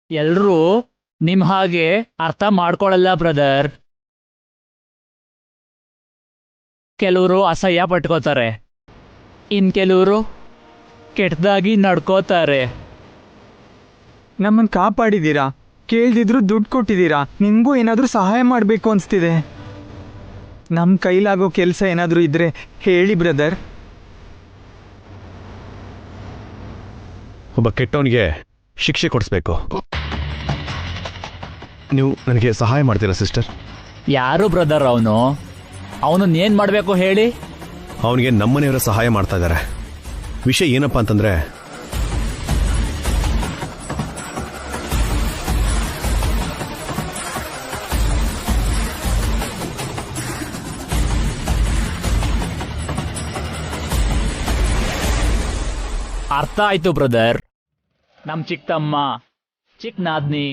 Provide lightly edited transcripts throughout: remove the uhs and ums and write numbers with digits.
ಎಲ್ರೂ ನಿಮ್ ಹಾಗೆ ಅರ್ಥ ಮಾಡ್ಕೊಳಲ್ಲ ಬ್ರದರ್. ಕೆಲವರು ಅಸಹ್ಯ ಪಟ್ಕೋತಾರೆ, ಇನ್ ಕೆಲವರು ಕೆಟ್ಟದಾಗಿ ನಡ್ಕೋತಾರೆ. ನಮ್ಮನ್ನು ಕಾಪಾಡಿದ್ದೀರಾ, ಕೇಳ್ದಿದ್ರು ದುಡ್ಡು ಕೊಟ್ಟಿದ್ದೀರಾ, ನಿಮಗೂ ಏನಾದರೂ ಸಹಾಯ ಮಾಡಬೇಕು ಅನಿಸ್ತಿದೆ. ನಮ್ಮ ಕೈಲಾಗೋ ಕೆಲಸ ಏನಾದರೂ ಇದ್ದರೆ ಹೇಳಿ ಬ್ರದರ್. ಒಬ್ಬ ಕೆಟ್ಟವನಿಗೆ ಶಿಕ್ಷೆ ಕೊಡಿಸ್ಬೇಕು. ನೀವು ನನಗೆ ಸಹಾಯ ಮಾಡ್ತೀರಾ ಸಿಸ್ಟರ್? ಯಾರು ಬ್ರದರ್ ಅವನನ್ನ ಏನ್ ಮಾಡಬೇಕು ಹೇಳಿ? ಅವನಿಗೆ ನಮ್ಮನೆಯವರ ಸಹಾಯ ಮಾಡ್ತಾ ಇದ್ದಾರೆ. ವಿಷಯ ಏನಪ್ಪ ಅಂತಂದ್ರೆ, ಅರ್ಥ ಆಯ್ತು ಬ್ರದರ್. ನಮ್ ಚಿಕ್ಕಮ್ಮ ಚಿಕ್ಕ ನಾದ್ನಿ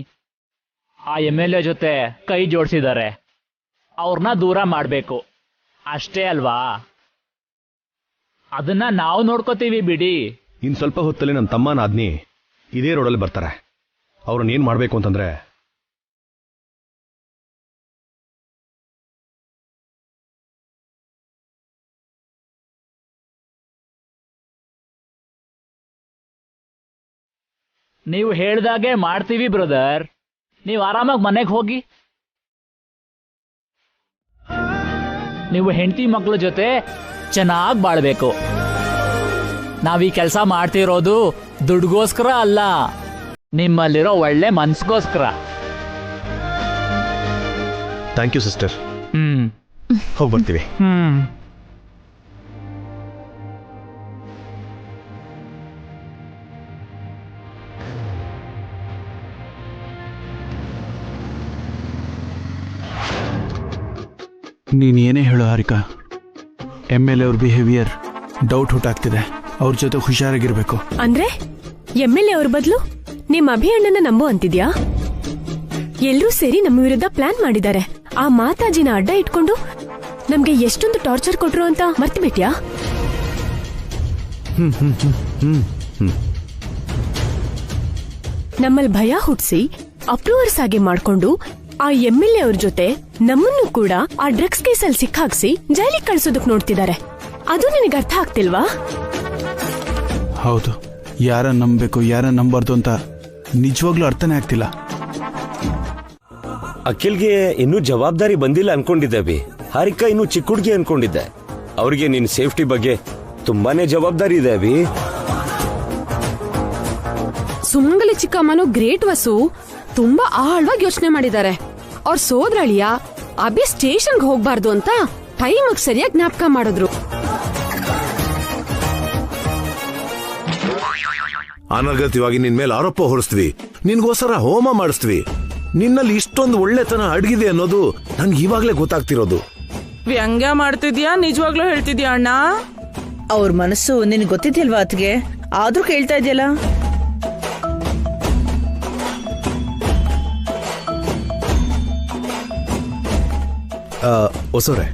ಆ MLA ಜೊತೆ ಕೈ ಜೋಡಿಸಿದ್ದಾರೆ. ಅವ್ರನ್ನ ದೂರ ಮಾಡಬೇಕು ಅಷ್ಟೇ ಅಲ್ವಾ? ಅದನ್ನ ನಾವು ನೋಡ್ಕೋತೀವಿ ಬಿಡಿ. ಇನ್ನು ಸ್ವಲ್ಪ ಹೊತ್ತಲ್ಲಿ ನನ್ನ ತಮ್ಮ ನಾದ್ನಿ ಇದೇ ರೋಡಲ್ಲಿ ಬರ್ತಾರೆ. ಅವ್ರನ್ನ ಏನು ಮಾಡಬೇಕು ಅಂತಂದ್ರೆ, ನೀವು ಹೇಳ್ದಾಗೆ ಮಾಡ್ತೀವಿ ಬ್ರದರ್. ನೀವು ಆರಾಮಾಗಿ ಮನೆಗೆ ಹೋಗಿ. ನೀವು ಹೆಂಡತಿ ಮಕ್ಕಳ ಜೊತೆ ಚೆನ್ನಾಗಿ ಬಾಳ್ಬೇಕು. ನಾವೀ ಕೆಲಸ ಮಾಡ್ತಿರೋದು ದುಡ್ಗೋಸ್ಕರ ಅಲ್ಲ, ನಿಮ್ಮಲ್ಲಿರೋ ಒಳ್ಳೆ ಮನ್ಸ್ಗೋಸ್ಕರ. Thank you sister. ಹೋಗಿ ಬರ್ತೀವಿ. ನೀನು ಏನೇ ಹೇಳು ಹಾರಿಕಾ, MLA ಅವ್ರ ಬಿಹೇವಿಯರ್ ಡೌಟ್ ಹುಟ್ಟಾಗ್ತಿದೆ. ಅವ್ರ ಜೊತೆ ಹುಷಾರಾಗಿರ್ಬೇಕು. ಅಂದ್ರೆ MLA ಅವ್ರ ಬದಲು ನಿಮ್ಮ ಅಭಿಯಣ್ಣನ ನಂಬು ಅಂತಿದ್ಯಾ? ಎಲ್ರೂ ಸೇರಿ ನಮ್ಮ ವಿರುದ್ಧ ಪ್ಲಾನ್ ಮಾಡಿದ್ದಾರೆ. ಆ ಮಾತಾಜಿನ ಅಡ್ಡ ಇಟ್ಕೊಂಡು ನಮ್ಗೆ ಎಷ್ಟೊಂದು ಟಾರ್ಚರ್ ಕೊಟ್ರು ಅಂತ ಮರ್ತು ಬಿಟ್ಯಾ? ನಮ್ಮಲ್ಲಿ ಭಯ ಹುಟ್ಸಿ ಅಪ್ರೂವರ್ಸ್ ಆಗಿ ಮಾಡ್ಕೊಂಡು ಆ MLA ಅವ್ರ ಜೊತೆ ನಮ್ಮನ್ನು ಕೂಡ ಆ ಡ್ರಗ್ಸ್ ಕೇಸಲ್ಲಿ ಸಿಕ್ಕಾಕ್ಸಿ ಜೈಲಿಗೆ ಕಳ್ಸೋದಕ್ ನೋಡ್ತಿದ್ದಾರೆ. ಅದು ನಿನಗೆ ಅರ್ಥ ಆಗ್ತಿಲ್ವಾ? ಹೌದು, ಯಾರ ನಂಬಬೇಕು ಯಾರ ನಂಬಾರ್ದು ಅಂತ ನಿಜವಾಗ್ಲೂ ಅರ್ಥನೇ ಆಗ್ತಿಲ್ಲ. ಅಖಿಲ್ಗೆ ಇನ್ನೂ ಜವಾಬ್ದಾರಿ ಬಂದಿಲ್ಲ ಅನ್ಕೊಂಡಿದ್ದೆ. ಹಾರಿಕಾ ಇನ್ನೂ ಚಿಕ್ಕ ಹುಡುಗಿ ಅನ್ಕೊಂಡಿದ್ದೆ. ಅವ್ರಿಗೆ ನಿನ್ ಸೇಫ್ಟಿ ಬಗ್ಗೆ ತುಂಬಾನೇ ಜವಾಬ್ದಾರಿ ಇದೆ ಅಭಿ. ಸುಮಂಗಲಿ ಚಿಕ್ಕಮ್ಮನು ಗ್ರೇಟ್ ವಸು ತುಂಬಾ ಆಳವಾಗಿ ಯೋಚನೆ ಮಾಡಿದ್ದಾರೆ. ಅವ್ರ ಸೋದರಳಿಯ ಅಭಿ ಸ್ಟೇಷನ್ಗೆ ಹೋಗ್ಬಾರ್ದು ಅಂತ ಟೈಮಿಗೆ ಸರಿಯಾಗಿ ಜ್ಞಾಪಕ ಮಾಡಿದ್ರು. ಅನಗತ್ಯವಾಗಿ ನಿನ್ ಮೇಲೆ ಆರೋಪ ಹೊರಿಸ್ತೀವಿ, ನಿನ್ಗೋಸ್ಕರ ಹೋಮ ಮಾಡಿಸ್ತೀವಿ. ನಿನ್ನಲ್ಲಿ ಇಷ್ಟೊಂದು ಒಳ್ಳೆತನ ಅಡಗಿದೆ ಅನ್ನೋದು ನನ್ಗೆ ಇವಾಗ್ಲೇ ಗೊತ್ತಾಗ್ತಿರೋದು. ವ್ಯಂಗ್ಯ ಮಾಡ್ತಿದ್ಯಾ ನಿಜವಾಗ್ಲೂ ಹೇಳ್ತಿದ್ಯಾ ಅಣ್ಣ? ಅವ್ರ ಮನಸ್ಸು ನಿನ್ಗೆ ಗೊತ್ತಿದ್ಯಲ್ವಾ ಅತ್ಗೆ, ಆದ್ರೂ ಕೇಳ್ತಾ ಇದೆಯಲ್ಲ. ಹೊಸವ್ರೆ,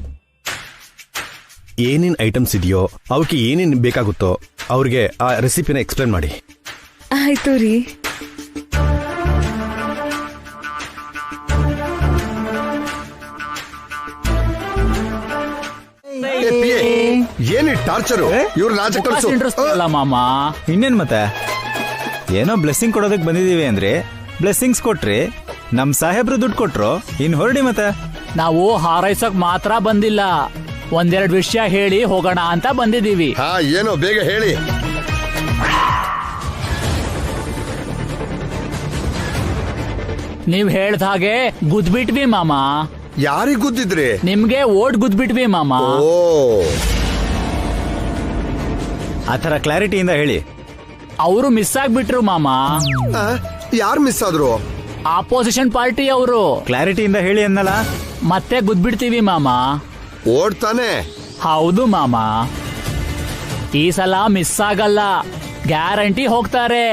ಏನೇನ್ ಐಟಮ್ಸ್ ಇದೆಯೋ ಅವಕ್ಕೆ ಏನೇನು ಬೇಕಾಗುತ್ತೋ ಅವ್ರಿಗೆ ಆ ರೆಸಿಪಿನ ಎಕ್ಸ್ಪ್ಲೇನ್ ಮಾಡಿ. ಆಯ್ತು ರೀ. ಏನಿ ಟಾರ್ಚರು ಇವ್ರ ಅಲ್ಲ ಮಾಮ. ಇನ್ನೇನ್ ಮತ್ತೆ, ಏನೋ ಬ್ಲೆಸ್ಸಿಂಗ್ ಕೊಡೋದಕ್ಕೆ ಬಂದಿದೀವಿ ಅಂದ್ರೆ ಬ್ಲೆಸ್ಸಿಂಗ್ಸ್ ಕೊಟ್ರಿ, ನಮ್ ಸಾಹೇಬ್ರು ದುಡ್ಡು ಕೊಟ್ರು, ಇನ್ ಹೊರಡಿ. ಮತ್ತೆ ನಾವು ಹಾರೈಸಕ್ ಮಾತ್ರ ಬಂದಿಲ್ಲ, ಒಂದೆರಡು ವಿಷಯ ಹೇಳಿ ಹೋಗೋಣ ಅಂತ ಬಂದಿದ್ದೀವಿ. ಹಾ, ಏನೋ ಬೇಗ ಹೇಳಿ. ನೀವ್ ಹೇಳ್ದ ಹಾಗೆ ಗುದ್ಬಿಟ್ವಿ ಮಾಮ. ಯಾರಿಗ್ ಗುದ್ದಿದ್ರಿ? ನಿಮ್ಗೆ ಓಟ್ ಗುದ್ಬಿಟ್ವಿ ಮಾಮ. ಆತರ ಕ್ಲಾರಿಟಿಯಿಂದ ಹೇಳಿ. ಅವರು ಮಿಸ್ ಆಗ್ಬಿಟ್ರು ಮಾಮ. ಯಾರು ಮಿಸ್ ಆದ್ರು? ಆಪೋಸಿಷನ್ ಪಾರ್ಟಿ ಅವರು. ಕ್ಲಾರಿಟಿಯಿಂದ ಹೇಳಿ ಅನ್ನಲ್ಲ. ಮತ್ತೆ ಗುದ್ಬಿಡ್ತೀವಿ ಮಾಮ. ಓಡ್ತಾನೆ? ಹೌದು ಮಾಮ, ಈ ಸಲ ಮಿಸ್ ಆಗಲ್ಲ, ಗ್ಯಾರಂಟಿ ಹೋಗ್ತಾರೆ.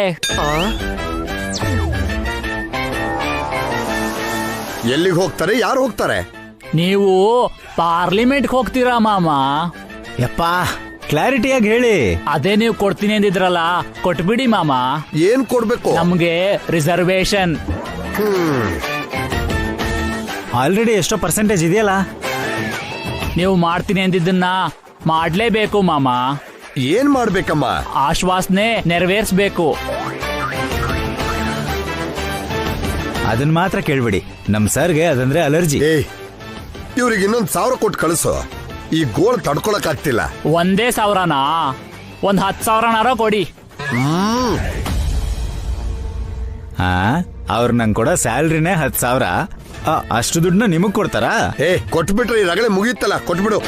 ಎಲ್ಲಿಗೆ ಹೋಗ್ತಾರೆ? ಯಾರು ಹೋಗ್ತಾರೆ? ನೀವು ಪಾರ್ಲಿಮೆಂಟ್ಗೆ ಹೋಗ್ತೀರಾ ಮಾಮ. ಯಪ್ಪ, ಕ್ಲಾರಿಟಿಯಾಗಿ ಹೇಳಿ. ಅದೇ ನೀವು ಕೊಡ್ತೀನಿ ಅಂದಿದ್ರಲ್ಲ, ಕೊಟ್ಬಿಡಿ ಮಾಮ. ಏನ್ ಕೊಡ್ಬೇಕು? ನಮ್ಗೆ ರಿಸರ್ವೇಶನ್. ಆಲ್ರೆಡಿ ಎಷ್ಟೋ ಪರ್ಸೆಂಟೇಜ್ ಇದೆಯಲ್ಲ. ನೀವು ಮಾಡ್ತೀನಿ ಅಂದಿದ್ದನ್ನ ಮಾಡ್ಲೇಬೇಕು ಮಾಮ. ಏನ್ ಮಾಡ್ಬೇಕಮ್ಮ? ಆಶ್ವಾಸನೆ ನೆರವೇರಿಸ್ಬೇಕು. ಅದನ್ನ ಮಾತ್ರ ಕೇಳ್ಬಿಡಿ, ನಮ್ ಸರ್ಗೆ ಅದಂದ್ರೆ ಅಲರ್ಜಿ. ಇವ್ರಿಗೆ ಇನ್ನೊಂದ್ 1000 ಕೊಟ್ಟು ಕಳಿಸು. ಈ ಗೋಳ್ ತಡ್ಕೊಳಕ್ ಆಗ್ತಿಲ್ಲ. ಒಂದೇ 1000ನಾ? ಒಂದ್ 10,000ನಾರ ಕೊಡಿ. ಹಾ, ಅವ್ರು ನಂಗೆ ಕೊಡೋ ಸ್ಯಾಲ್ರಿನೇ 10,000. ಅಷ್ಟು ದುಡ್ಡನ್ನ ನಿಮಗ್ ಕೊಡ್ತಾರಾ? ಕೊಟ್ಬಿಟ್ರೆ ರಗಳೆ ಮುಗಿಯುತ್ತಲ್ಲ, ಕೊಟ್ಬಿಡು.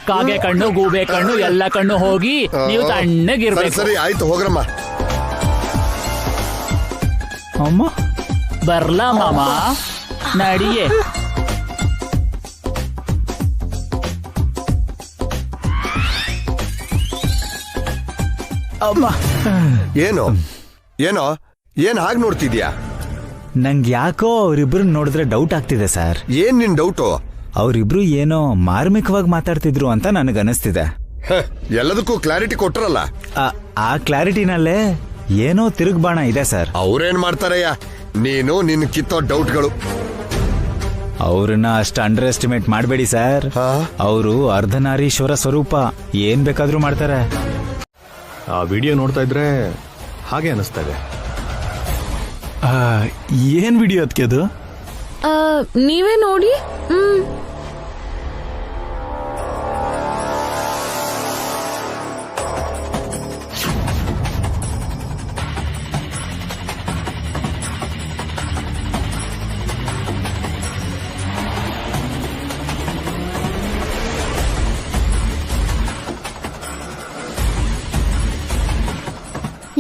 ಕಾಗೆ ಕಣ್ಣು, ಗೂಬೆ ಕಣ್ಣು, ಎಲ್ಲ ಕಣ್ಣು ಹೋಗಿ ನೀವು ತಣ್ಣಗಿರ್ಬೇಕು. ಸರಿ ಆಯ್ತು, ಹೋಗ್ರಮ್ಮ. ಅಮ್ಮ ಬರ್ಲಾ ಮಾಮ? ನಡಿಯೇ. ಅಮ್ಮ, ಏನೋ ಏನೋ ಏನ್ ಹಾಗೆ ನೋಡ್ತಿದ್ಯಾ? ನಂಗೆ ಯಾಕೋ ಅವ್ರಿಬ್ರು ನೋಡಿದ್ರೆ ಡೌಟ್ ಆಗ್ತಿದೆ ಸರ್. ಏನ್ ನಿನ್ ಡೌಟು? ಅವ್ರಿಬ್ರು ಏನೋ ಮಾರ್ಮಿಕವಾಗಿ ಮಾತಾಡ್ತಿದ್ರು ಅಂತ ನನಗನ್ನಿಸ್ತಿದೆ. ಎಲ್ಲದಕ್ಕೂ ಕ್ಲಾರಿಟಿ ಕೊಟ್ರಲ್ಲ. ಆ ಕ್ಲಾರಿಟಿನಲ್ಲೇ ಏನೋ ತಿರುಗ್ಬಾಣ ಇದೆ ಸರ್. ಅವ್ರೇನ್ ಮಾಡ್ತಾರಯ್ಯ, ನೀನು ನಿನ್ ಕಿತ್ತೋ ಡೌಟ್ಗಳು. ಅವ್ರನ್ನ ಅಷ್ಟು ಅಂಡರ್ ಎಸ್ಟಿಮೇಟ್ ಮಾಡಬೇಡಿ ಸರ್. ಅವರು ಅರ್ಧನಾರೀಶ್ವರ ಸ್ವರೂಪ, ಏನ್ ಬೇಕಾದ್ರೂ ಮಾಡ್ತಾರೆ. ಆ ವಿಡಿಯೋ ನೋಡ್ತಾ ಇದ್ರೆ ಹಾಗೆ ಅನಿಸ್ತಾ ಇದೆ. ಏನ್ ವಿಡಿಯೋ ಅದಕ್ಕೆ ಅದು? ನೀವೇ ನೋಡಿ.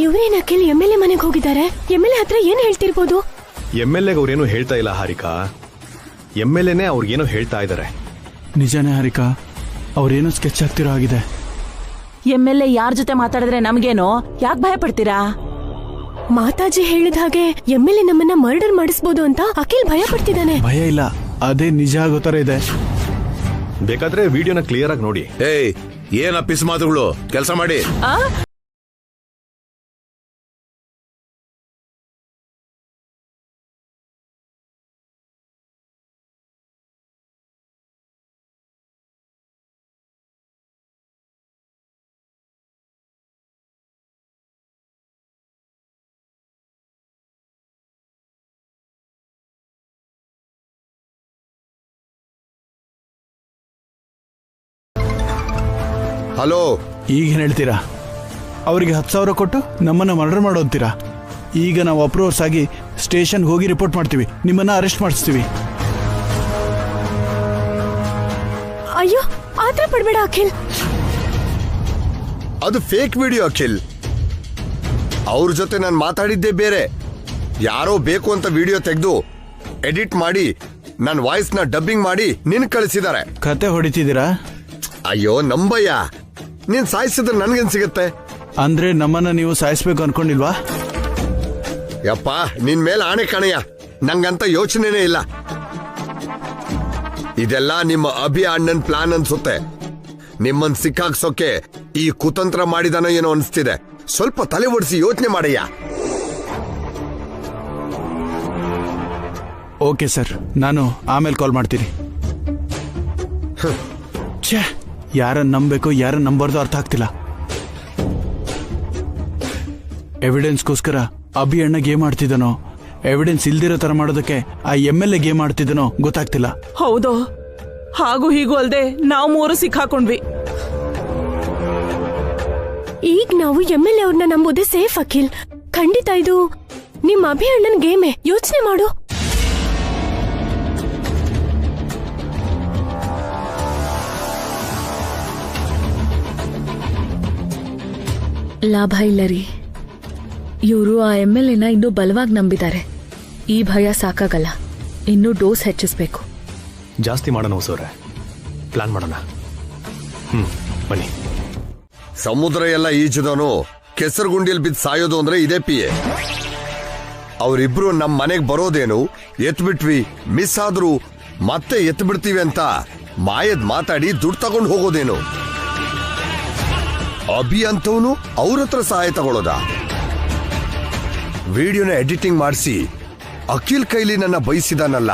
ಇವ್ರೇನ್ ಅಖಿಲ್ MLA ಮನೆಗೆ ಹೋಗಿದ್ದಾರೆ? MLA ಹತ್ರ ಏನ್ ಹೇಳ್ತಿರ್ಬೋದು? MLA ಅವ್ರೇನು ಹೇಳ್ತಾ ಇಲ್ಲ ಹಾರಿಕಾ, MLAನೇ ಅವ್ರಿಗೇನೋ ಹೇಳ್ತಾ ಇದ್ದಾರೆ. ನಿಜಾನೇ ಹಾರಿಕಾ, ಅವ್ರೇನೋ ಸ್ಕೆಚ್ ಆಗ್ತಿರೋ ಆಗಿದೆ. MLA ಯಾರ ಜೊತೆ ಮಾತಾಡಿದ್ರೆ ನಮ್ಗೇನೋ, ಯಾಕೆ ಭಯ ಪಡ್ತೀರಾ? ಮಾತಾಜಿ ಹೇಳಿದ ಹಾಗೆ MLA ನಮ್ಮನ್ನ ಮರ್ಡರ್ ಮಾಡಿಸ್ಬೋದು ಅಂತ ಅಖಿಲ್ ಭಯ ಪಡ್ತಿದ್ದಾನೆ. ಭಯ ಇಲ್ಲ, ಅದೇ ನಿಜ ಆಗೋ ತರ ಇದೆ. ಬೇಕಾದ್ರೆ ವಿಡಿಯೋನ ಕ್ಲಿಯರ್ ಆಗಿ ನೋಡಿ. ಏನ್ ಅಪ್ಪಿಸ್ ಮಾತುಗಳು, ಕೆಲಸ ಮಾಡಿ. ಹಲೋ, ಈಗೇನು ಹೇಳ್ತೀರಾ? ಅವರಿಗೆ 10,000 ಕೊಟ್ಟು ನಮ್ಮನ್ನ ಮರ್ಡರ್ ಮಾಡೋಂತೀರಾ? ಈಗ ನಾವು ಅಪ್ರೂವರ್ಸ್ ಆಗಿ ಸ್ಟೇಷನ್ಗೆ ಹೋಗಿ ರಿಪೋರ್ಟ್ ಮಾಡ್ತೀವಿ, ನಿಮ್ಮನ್ನ ಅರೆಸ್ಟ್ ಮಾಡಿಸ್ತೀವಿ. ಅಯ್ಯೋ, ಆತರ ಪಡ್ಬೇಡ ಅಖಿಲ್. ಅದು ಫೇಕ್ ವಿಡಿಯೋ ಅಖಿಲ್. ಅವ್ರ ಜೊತೆ ನಾನು ಮಾತಾಡಿದ್ದೇ ಬೇರೆ. ಯಾರೋ ಬೇಕು ಅಂತ ವಿಡಿಯೋ ತೆಗೆದು ಎಡಿಟ್ ಮಾಡಿ ನನ್ನ ವಾಯ್ಸ್ ನ ಡಬ್ಬಿಂಗ್ ಮಾಡಿ ನಿನ್ ಕಳಿಸಿದ್ದಾರೆ. ಕತೆ ಹೊಡಿತಿದ್ದೀರಾ? ಅಯ್ಯೋ ನಂಬಯ್ಯ, ನೀನ್ ಸಾಯಿಸಿದ್ರೆ ನನ್ಗೇನ್ ಸಿಗತ್ತೆ? ಅಂದ್ರೆ ನಮ್ಮನ್ನ ನೀವು ಸಾಯಿಸ್ಬೇಕು ಅನ್ಕೊಂಡಿಲ್ವಾ? ಯಪ್ಪ, ನಿನ್ ಮೇಲೆ ಆಣೆ ಕಣಯ್ಯ, ನಂಗಂತ ಯೋಚನೆನೇ ಇಲ್ಲ. ಇದೆಲ್ಲ ನಿಮ್ಮ ಅಭಿ ಅಣ್ಣನ್ ಪ್ಲಾನ್ ಅನ್ಸುತ್ತೆ. ನಿಮ್ಮನ್ ಸಿಕ್ಕಾಕ್ಸೋಕೆ ಈ ಕುತಂತ್ರ ಮಾಡಿದಾನೋ ಏನೋ ಅನ್ಸ್ತಿದೆ. ಸ್ವಲ್ಪ ತಲೆ ಓಡಿಸಿ ಯೋಚನೆ ಮಾಡಯ್ಯ. ಓಕೆ ಸರ್, ನಾನು ಆಮೇಲೆ ಕಾಲ್ ಮಾಡ್ತೀನಿ. ಛೇ, ಯಾರನ್ನ ನಂಬಬೇಕು ಯಾರನ್ನ ನಂಬಾರ್ದು ಅರ್ಥ ಆಗ್ತಿಲ್ಲ. ಎವಿಡೆನ್ಸ್ಗೋಸ್ಕರ ಅಭಿ ಅಣ್ಣ ಗೇಮ್ ಆಡ್ತಿದ್ದನೋ, ಎವಿಡೆನ್ಸ್ ಇಲ್ದಿರೋ ತರ ಮಾಡೋದಕ್ಕೆ ಆ MLA ಗೇಮ್ ಆಡ್ತಿದ್ದನೋ ಗೊತ್ತಾಗ್ತಿಲ್ಲ. ಹೌದು, ಹಾಗೂ ಹೀಗೂ ಅಲ್ದೆ ನಾವು 3 ಸಿಕ್ಕಾಕೊಂಡ್ವಿ. ಈಗ ನಾವು MLA ಅವ್ರನ್ನ ನಂಬೋದೇ ಸೇಫ್ ಅಖಿಲ್. ಖಂಡಿತ ಇದು ನಿಮ್ಮ ಅಭಿ ಅಣ್ಣನ ಗೇಮೇ, ಯೋಚನೆ ಮಾಡು. ಲಾಭ ಇಲ್ಲ ರೀ. ಇವರು ಆ MLAನ ಇನ್ನೂ ಬಲವಾಗಿ ನಂಬಿದ್ದಾರೆ. ಈ ಭಯ ಸಾಕಾಗಲ್ಲ, ಇನ್ನೂ ಡೋಸ್ ಹೆಚ್ಚಿಸ್ಬೇಕು. ಜಾಸ್ತಿ ಮಾಡೋಣ ಹೊಸವ್ರೆ, ಪ್ಲಾನ್ ಮಾಡೋಣ. ಬನ್ನಿ. ಸಮುದ್ರ ಎಲ್ಲ ಈಜಿದವನು ಕೆಸರುಗುಂಡಿಯಲ್ಲಿ ಬಿದ್ದು ಸಾಯೋದು ಅಂದ್ರೆ ಇದೇ ಪಿಯೆ. ಅವರಿಬ್ರು ನಮ್ಮ ಮನೆಗೆ ಬರೋದೇನು, ಎತ್ಬಿಟ್ವಿ, ಮಿಸ್ ಆದ್ರೂ ಮತ್ತೆ ಎತ್ಬಿಡ್ತೀವಿ ಅಂತ ಮಾಯದ್ ಮಾತಾಡಿ ದುಡ್ಡು ತಗೊಂಡು ಹೋಗೋದೇನು? ಅಭಿ ಅಂತವನು ಅವ್ರ ಹತ್ರ ಸಹಾಯ ತಗೊಳ್ಳೋದ? ವಿಡಿಯೋನ ಎಡಿಟಿಂಗ್ ಮಾಡಿಸಿ ಅಖಿಲ್ ಕೈಲಿ ನನ್ನ ಬಯಸಿದಾನಲ್ಲ.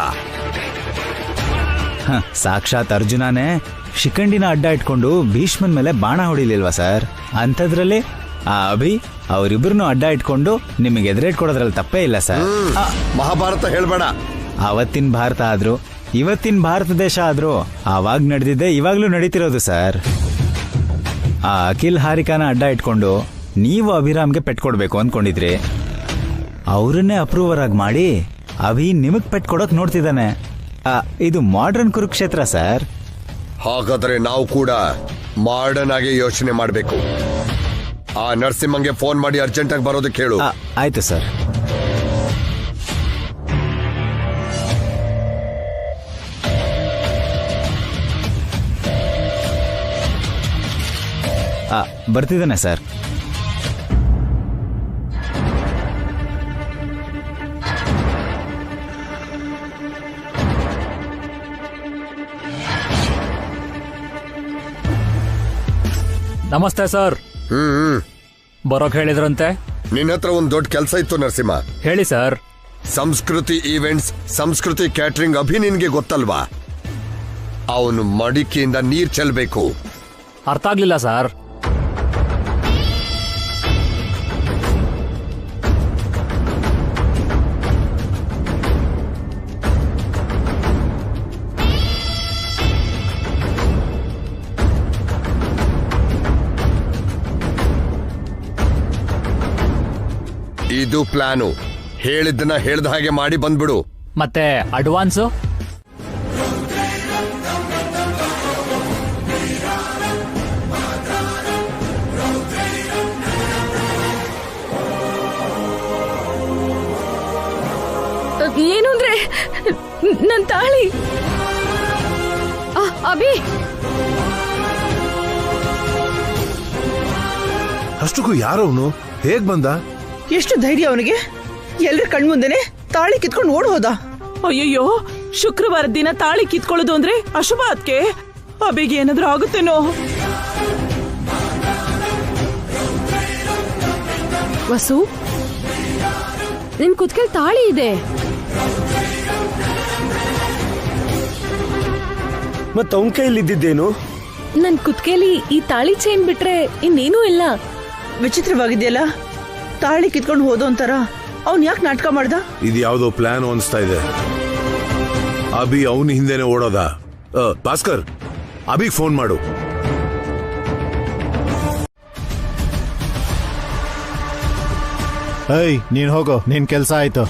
ಸಾಕ್ಷಾತ್ ಅರ್ಜುನನೇ ಶಿಖಂಡಿನ ಅಡ್ಡ ಇಟ್ಕೊಂಡು ಭೀಷ್ಮನ್ ಮೇಲೆ ಬಾಣ ಹೊಡಿಲಿಲ್ವಾ ಸರ್? ಅಂಥದ್ರಲ್ಲಿ ಆ ಅಭಿ ಅವರಿಬ್ರನ್ನು ಅಡ್ಡ ಇಟ್ಕೊಂಡು ನಿಮಗೆ ಎದುರೇಟ್ಕೊಡೋದ್ರಲ್ಲಿ ತಪ್ಪೇ ಇಲ್ಲ ಸರ್. ಮಹಾಭಾರತ ಹೇಳ್ಬೇಡ. ಅವತ್ತಿನ ಭಾರತ ಆದ್ರೂ ಇವತ್ತಿನ ಭಾರತ ದೇಶ ಆದ್ರೂ ಆವಾಗ ನಡೆದಿದ್ದೆ ಇವಾಗ್ಲೂ ನಡೀತಿರೋದು ಸರ್. ಆ ಅಖಿಲ್ ಹಾರಿಕಾನ ಅಡ್ಡ ಇಟ್ಕೊಂಡು ನೀವು ಅಭಿರಾಮ್ಗೆ ಪೆಟ್ಕೊಡ್ಬೇಕು ಅಂದ್ಕೊಂಡಿದ್ರಿ. ಅವರನ್ನೇ ಅಪ್ರೂವರ್ ಆಗಿ ಮಾಡಿ ಅಭಿ ನಿಮಗ್ ಪೆಟ್ಕೊಡಕ್ ನೋಡ್ತಿದ್ದಾನೆ. ಇದು ಮಾಡರ್ನ್ ಕುರುಕ್ಷೇತ್ರ ಸರ್. ಹಾಗಾದ್ರೆ ನಾವು ಕೂಡ ಮಾಡರ್ನ್ ಆಗಿ ಯೋಚನೆ ಮಾಡಬೇಕು. ಆ ನರಸಿಂಹಂಗೆ ಫೋನ್ ಮಾಡಿ ಅರ್ಜೆಂಟ್ ಆಗಿ ಬರೋದಕ್ಕೆ ಹೇಳು. ಆಯ್ತು ಸರ್. ಬರ್ತಿದ್ದಾನೆ ಸರ್. ನಮಸ್ತೆ ಸರ್. ಬರೋಕ್ ಹೇಳಿದ್ರಂತೆ. ನಿನ್ನ ಹತ್ರ ಒಂದು ದೊಡ್ಡ ಕೆಲಸ ಇತ್ತು ನರಸಿಂಹ. ಹೇಳಿ ಸರ್. ಸಂಸ್ಕೃತಿ ಈವೆಂಟ್ಸ್, ಸಂಸ್ಕೃತಿ ಕ್ಯಾಟರಿಂಗ್ ಅಭಿ ನಿನ್ಗೆ ಗೊತ್ತಲ್ವಾ? ಅವನು ಮಡಿಕೆಯಿಂದ ನೀರ್ ಚೆಲ್ಬೇಕು. ಅರ್ಥ ಆಗ್ಲಿಲ್ಲ ಸರ್. ಇದು ಪ್ಲಾನು. ಹೇಳಿದ್ದನ್ನ ಹೇಳ್ದ ಹಾಗೆ ಮಾಡಿ ಬಂದ್ಬಿಡು. ಮತ್ತೆ ಅಡ್ವಾನ್ಸು? ಏನು ಅಂದ್ರೆ ನನ್ ತಾಳಿ. ಅಭಿ, ಅಷ್ಟಕ್ಕೂ ಯಾರವನು? ಹೇಗ್ ಬಂದ? ಎಷ್ಟು ಧೈರ್ಯ ಅವನಿಗೆ? ಎಲ್ರ ಕಣ್ಮುಂದೆನೆ ತಾಳಿ ಕಿತ್ಕೊಂಡು ಓಡ್ ಹೋದ. ಅಯ್ಯಯ್ಯೋ, ಶುಕ್ರವಾರ ದಿನ ತಾಳಿ ಕಿತ್ಕೊಳ್ಳೋದು ಅಂದ್ರೆ ಅಶುಭ. ಅದಕ್ಕೆ ಅಬಿಗೆ ಏನಾದ್ರೂ ಆಗುತ್ತೇನೋ. ವಸು, ನಿನ್ ಕುತ್ಕೆಲ್ ತಾಳಿ ಇದೆ. ಮತ್ತ ಅವನ್ ಕೈಲಿ ಇದ್ದಿದ್ದೇನು? ನನ್ ಕುತ್ಕೆಲಿ ಈ ತಾಳಿ ಚೈನ್ ಬಿಟ್ರೆ ಇನ್ನೇನೂ ಇಲ್ಲ. ವಿಚಿತ್ರವಾಗಿದೆಯಲ್ಲ, ತಾಳಿ ಕಿತ್ಕೊಂಡು ಹೋದೋ ಅಂತಾರ. ಅವ್ನ್ ಯಾಕೆ ನಾಟಕ ಮಾಡ್ದ? ಇದು ಯಾವ್ದೋ ಪ್ಲಾನ್ ಅನಿಸ್ತಾ ಇದೆ. ಅಭಿ ಅವನ ಹಿಂದೆನೆ ಓಡೋದ. ಭಾಸ್ಕರ್, ಅಭಿಗ್ ಫೋನ್ ಮಾಡು. ಏಯ್, ನೀನ್ ಹೋಗೋ, ನಿನ್ ಕೆಲ್ಸ ಆಯ್ತು.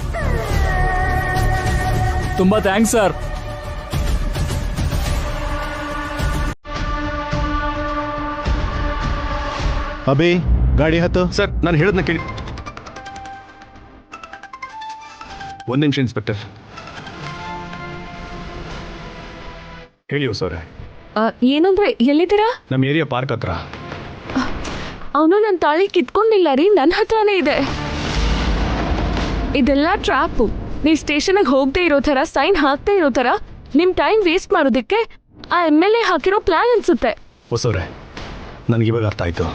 ತುಂಬಾ ಥ್ಯಾಂಕ್ಸ್ ಸರ್. ಅಭಿ, ಗಾಡಿ ಹತ್ತು. ಸರ್, ನಾನು ಹೇಳೋದನ್ನ ಕೇಳಿ. ಒಂದು ನಿಮಿಷ ಇನ್ಸ್ಪೆಕ್ಟರ್. ಹೇಳಿ ಸರ್. ಏನಂದ್ರೆ ಎಲ್ಲಿದ್ದೀರಾ? ನಮ್ಮ ಏರಿಯಾ ಪಾರ್ಕ್ ಹತ್ರ. ಅವನು ನನ್ನ ತಾಳಿ ಕಿತ್ಕೊಂಡಿಲ್ಲ ರೀ, ನನ್ನ ಹತ್ರನೇ ಇದೆ. ಇದೆಲ್ಲ ಟ್ರಾಪು. ನೀವು ಸ್ಟೇಷನ್ಗೆ ಹೋಗದೆ ಇರೋ ಥರ, ಸೈನ್ ಹಾಕ್ದೇ ಇರೋ ಥರ ನಿಮ್ಮ ಟೈಮ್ ವೇಸ್ಟ್ ಮಾಡೋದಕ್ಕೆ ಆ MLA ಹಾಕಿರೋ ಪ್ಲಾನ್ ಅನ್ಸುತ್ತೆ. ಹೊಸವ್ರೆ, ನನಗಿವಾಗ ಅರ್ಥ ಆಯ್ತು.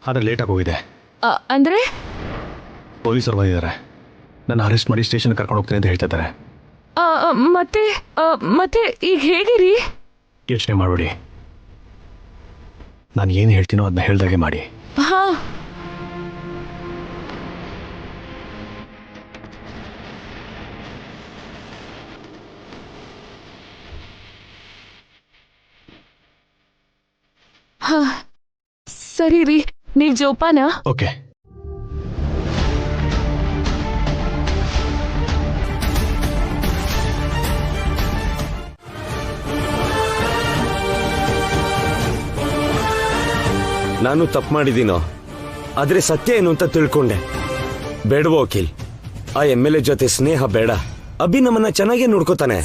ಆದರೆ ಲೇಟಾಗಿ ಹೋಗಿದೆ. ಅಂದ್ರೆ ಪೊಲೀಸರು ಬಂದಿದ್ದಾರೆ. ನನ್ನ ಅರೆಸ್ಟ್ ಮಾಡಿ ಸ್ಟೇಷನ್ಗೆ ಕರ್ಕೊಂಡು ಹೋಗ್ತೀನಿ ಅಂತ ಹೇಳ್ತಾ ಇದ್ದಾರೆ. ಮತ್ತೆ ಈಗ ಹೇಗೆ ರೀ? ಯೋಚನೆ ಮಾಡಬೇಡಿ. ನಾನು ಏನು ಹೇಳ್ತೀನೋ ಅದನ್ನ ಹೇಳ್ದಾಗೆ ಮಾಡಿ. ಸರಿ ರೀ, ನೀವ್ ಜೋಪಾನ. ಓಕೆ. ನಾನು ತಪ್ಪು ಮಾಡಿದ್ದೀನೋ, ಆದ್ರೆ ಸತ್ಯ ಏನು ಅಂತ ತಿಳ್ಕೊಂಡೆ. ಬೇಡವೋ ಅಖಿಲ್, ಆ MLA ಜೊತೆ ಸ್ನೇಹ ಬೇಡ. ಅಭಿ ನಮ್ಮನ್ನ ಚೆನ್ನಾಗೇ ನೋಡ್ಕೋತಾನೆ.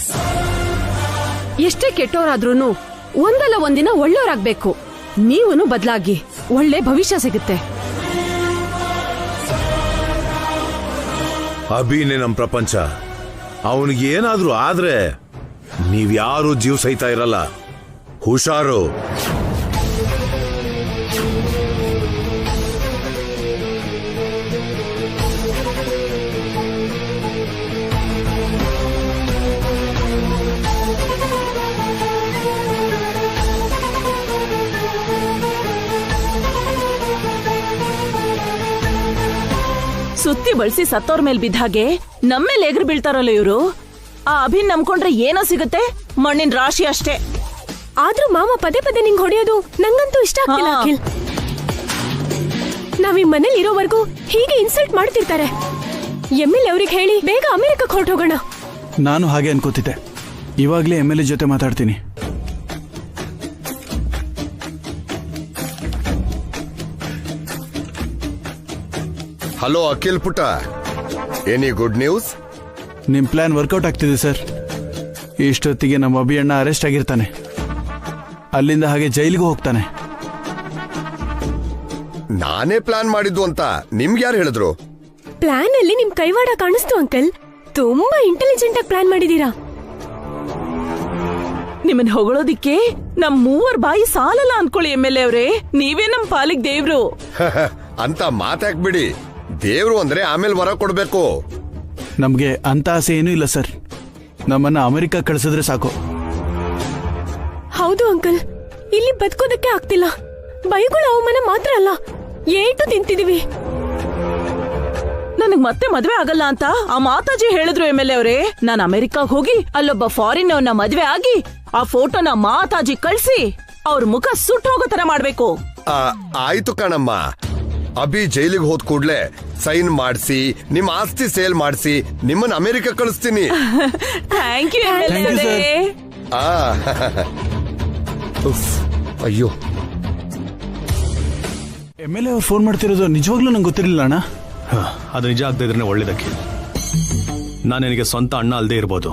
ಎಷ್ಟೇ ಕೆಟ್ಟವರಾದ್ರೂನು ಒಂದಲ್ಲ ಒಂದಿನ ಒಳ್ಳೆಯವರಾಗ್ಬೇಕು. ನೀವನು ಬದಲಾಗಿ ಒಳ್ಳೆ ಭವಿಷ್ಯ ಸಿಗುತ್ತೆ. ಅಭಿನೇ ನಮ್ ಪ್ರಪಂಚ. ಅವನಿಗೆ ಏನಾದ್ರೂ ಆದ್ರೆ ನೀವ್ಯಾರೂ ಜೀವ ಸಹಿತ ಇರಲ್ಲ. ಹುಷಾರು. ಸುತ್ತಿ ಬಳಸಿ ಸತ್ತೋರ್ ಮೇಲ್ ಬಿದ್ದ ಹಾಗೆ ನಮ್ಮೇಲೆ ಎಗರು ಬೀಳ್ತಾರಲ್ಲ ಇವರು. ಆ ಅಭಿನ್ ನಂಬ್ಕೊಂಡ್ರೆ ಏನೋ ಸಿಗುತ್ತೆ, ಮಣ್ಣಿನ ರಾಶಿ ಅಷ್ಟೇ. ಆದ್ರೂ ಮಾಮ ಪದೇ ಪದೇ ನಿಂಗ್ ಹೊಡೆಯೋದು ನಂಗಂತೂ ಇಷ್ಟ ಆಗ್ತಿಲ್ಲ ಅಖಿಲ್. ನಾವ್ ಈ ಮನೇಲಿ ಇರೋವರೆಗೂ ಹೀಗೆ ಇನ್ಸಲ್ಟ್ ಮಾಡ್ತಿರ್ತಾರೆ. MLA ಅವ್ರಿಗೆ ಹೇಳಿ ಬೇಗ ಅಮೆರಿಕಕ್ಕೆ ಹೊರಟೋಗೋಣ. ನಾನು ಹಾಗೆ ಅನ್ಕೋತಿದ್ದೆ. ಇವಾಗ್ಲೇ MLA ಜೊತೆ ಮಾತಾಡ್ತೀನಿ. ಹಲೋ ಅಖಿಲ್ ಪುಟ, ಎನಿ ಗುಡ್ ನ್ಯೂಸ್? ನಿಮ್ ಪ್ಲಾನ್ ವರ್ಕೌಟ್ ಆಗ್ತಿದೆ ಸರ್. ಇಷ್ಟೊತ್ತಿಗೆ ನಮ್ಮ ಅಭಿ ಅಣ್ಣ ಅರೆಸ್ಟ್ ಆಗಿರ್ತಾನೆ. ಅಲ್ಲಿಂದ ಹಾಗೆ ಜೈಲಿಗೂ ಹೋಗ್ತಾನೆ. ನಾನೇ ಪ್ಲಾನ್ ಮಾಡಿದ್ದು ಅಂತ ನಿಮ್ಗೆ ಯಾರು ಹೇಳಿದ್ರು? ಪ್ಲಾನ್ ಅಲ್ಲಿ ನಿಮ್ ಕೈವಾಡ ಕಾಣಿಸ್ತು ಅಂಕಲ್. ತುಂಬಾ ಇಂಟೆಲಿಜೆಂಟ್ ಆಗಿ ಪ್ಲಾನ್ ಮಾಡಿದೀರಾ. ನಿಮ್ಮನ್ ಹೊಗಳೋದಿಕ್ಕೆ ನಮ್ 3 ಬಾಯಿ ಸಾಲಲ್ಲ ಅನ್ಕೊಳ್ಳಿ MLA ಅವ್ರೆ. ನೀವೇ ನಮ್ ಪಾಲಿಗೆ ದೇವ್ರು ಅಂತ ಮಾತಾಕ್ಬಿಡಿ. ದೇವ್ರು ಅಂದ್ರೆ ಆಮೇಲೆ ವರ ಕೊಡ್ಬೇಕು. ನಮ್ಗೆ ಅಂತ ಆಸೆ ಏನೂ ಇಲ್ಲ ಸರ್. ನಮ್ಮನ್ನ ಅಮೆರಿಕ ಕಳಿಸಿದ್ರೆ ಸಾಕು. ಹೌದು ಅಂಕಲ್, ಇಲ್ಲಿ ಬದುಕೋದಕ್ಕೆ ಆಗ್ತಿಲ್ಲ. ಬೈಗುಳ ಅವಮಾನ ಮಾತ್ರ ಅಲ್ಲ, ಏಟು ತಿಂತಿದೀವಿ. ನನಗ್ ಮತ್ತೆ ಮದ್ವೆ ಆಗಲ್ಲ ಅಂತ ಆ ಮಾತಾಜಿ ಹೇಳಿದ್ರು MLA ಅವ್ರೆ. ನಾನ್ ಅಮೆರಿಕಾಗ್ ಹೋಗಿ ಅಲ್ಲೊಬ್ಬ ಫಾರಿನ್ ಅವ್ನ ಮದ್ವೆ ಆಗಿ ಆ ಫೋಟೋನ ಮಾತಾಜಿ ಕಳ್ಸಿ ಅವ್ರ ಮುಖ ಸುಟ್ಟು ಹೋಗೋ ತರ ಮಾಡ್ಬೇಕು. ಆಯ್ತು ಕಣಮ್ಮ. ಅಭಿ ಜೈಲಿಗೆ ಹೋದ್ ಕೂಡ್ಲೆ ಸೈನ್ ಮಾಡಿಸಿ ನಿಮ್ ಆಸ್ತಿ ಸೇಲ್ ಮಾಡಿಸಿ ನಿಮ್ಮನ್ನ ಅಮೆರಿಕ ಕಳಿಸ್ತೀನಿ. ಥ್ಯಾಂಕ್ ಯು MLA ಅವರೇ. ಅಯ್ಯೋ, MLA ಅವ್ರು ಫೋನ್ ಮಾಡ್ತಿರೋದು ನಿಜವಾಗ್ಲೂ ನಂಗೆ ಗೊತ್ತಿರಲಿಲ್ಲ ಅಣ್ಣ. ಅದು ನಿಜ ಆಗದೆ ಇದ್ರೆ ಒಳ್ಳೇದಕ್ಕೆ. ನಾನು ನಿನಗೆ ಸ್ವಂತ ಅಣ್ಣ ಅಲ್ಲದೆ ಇರ್ಬೋದು,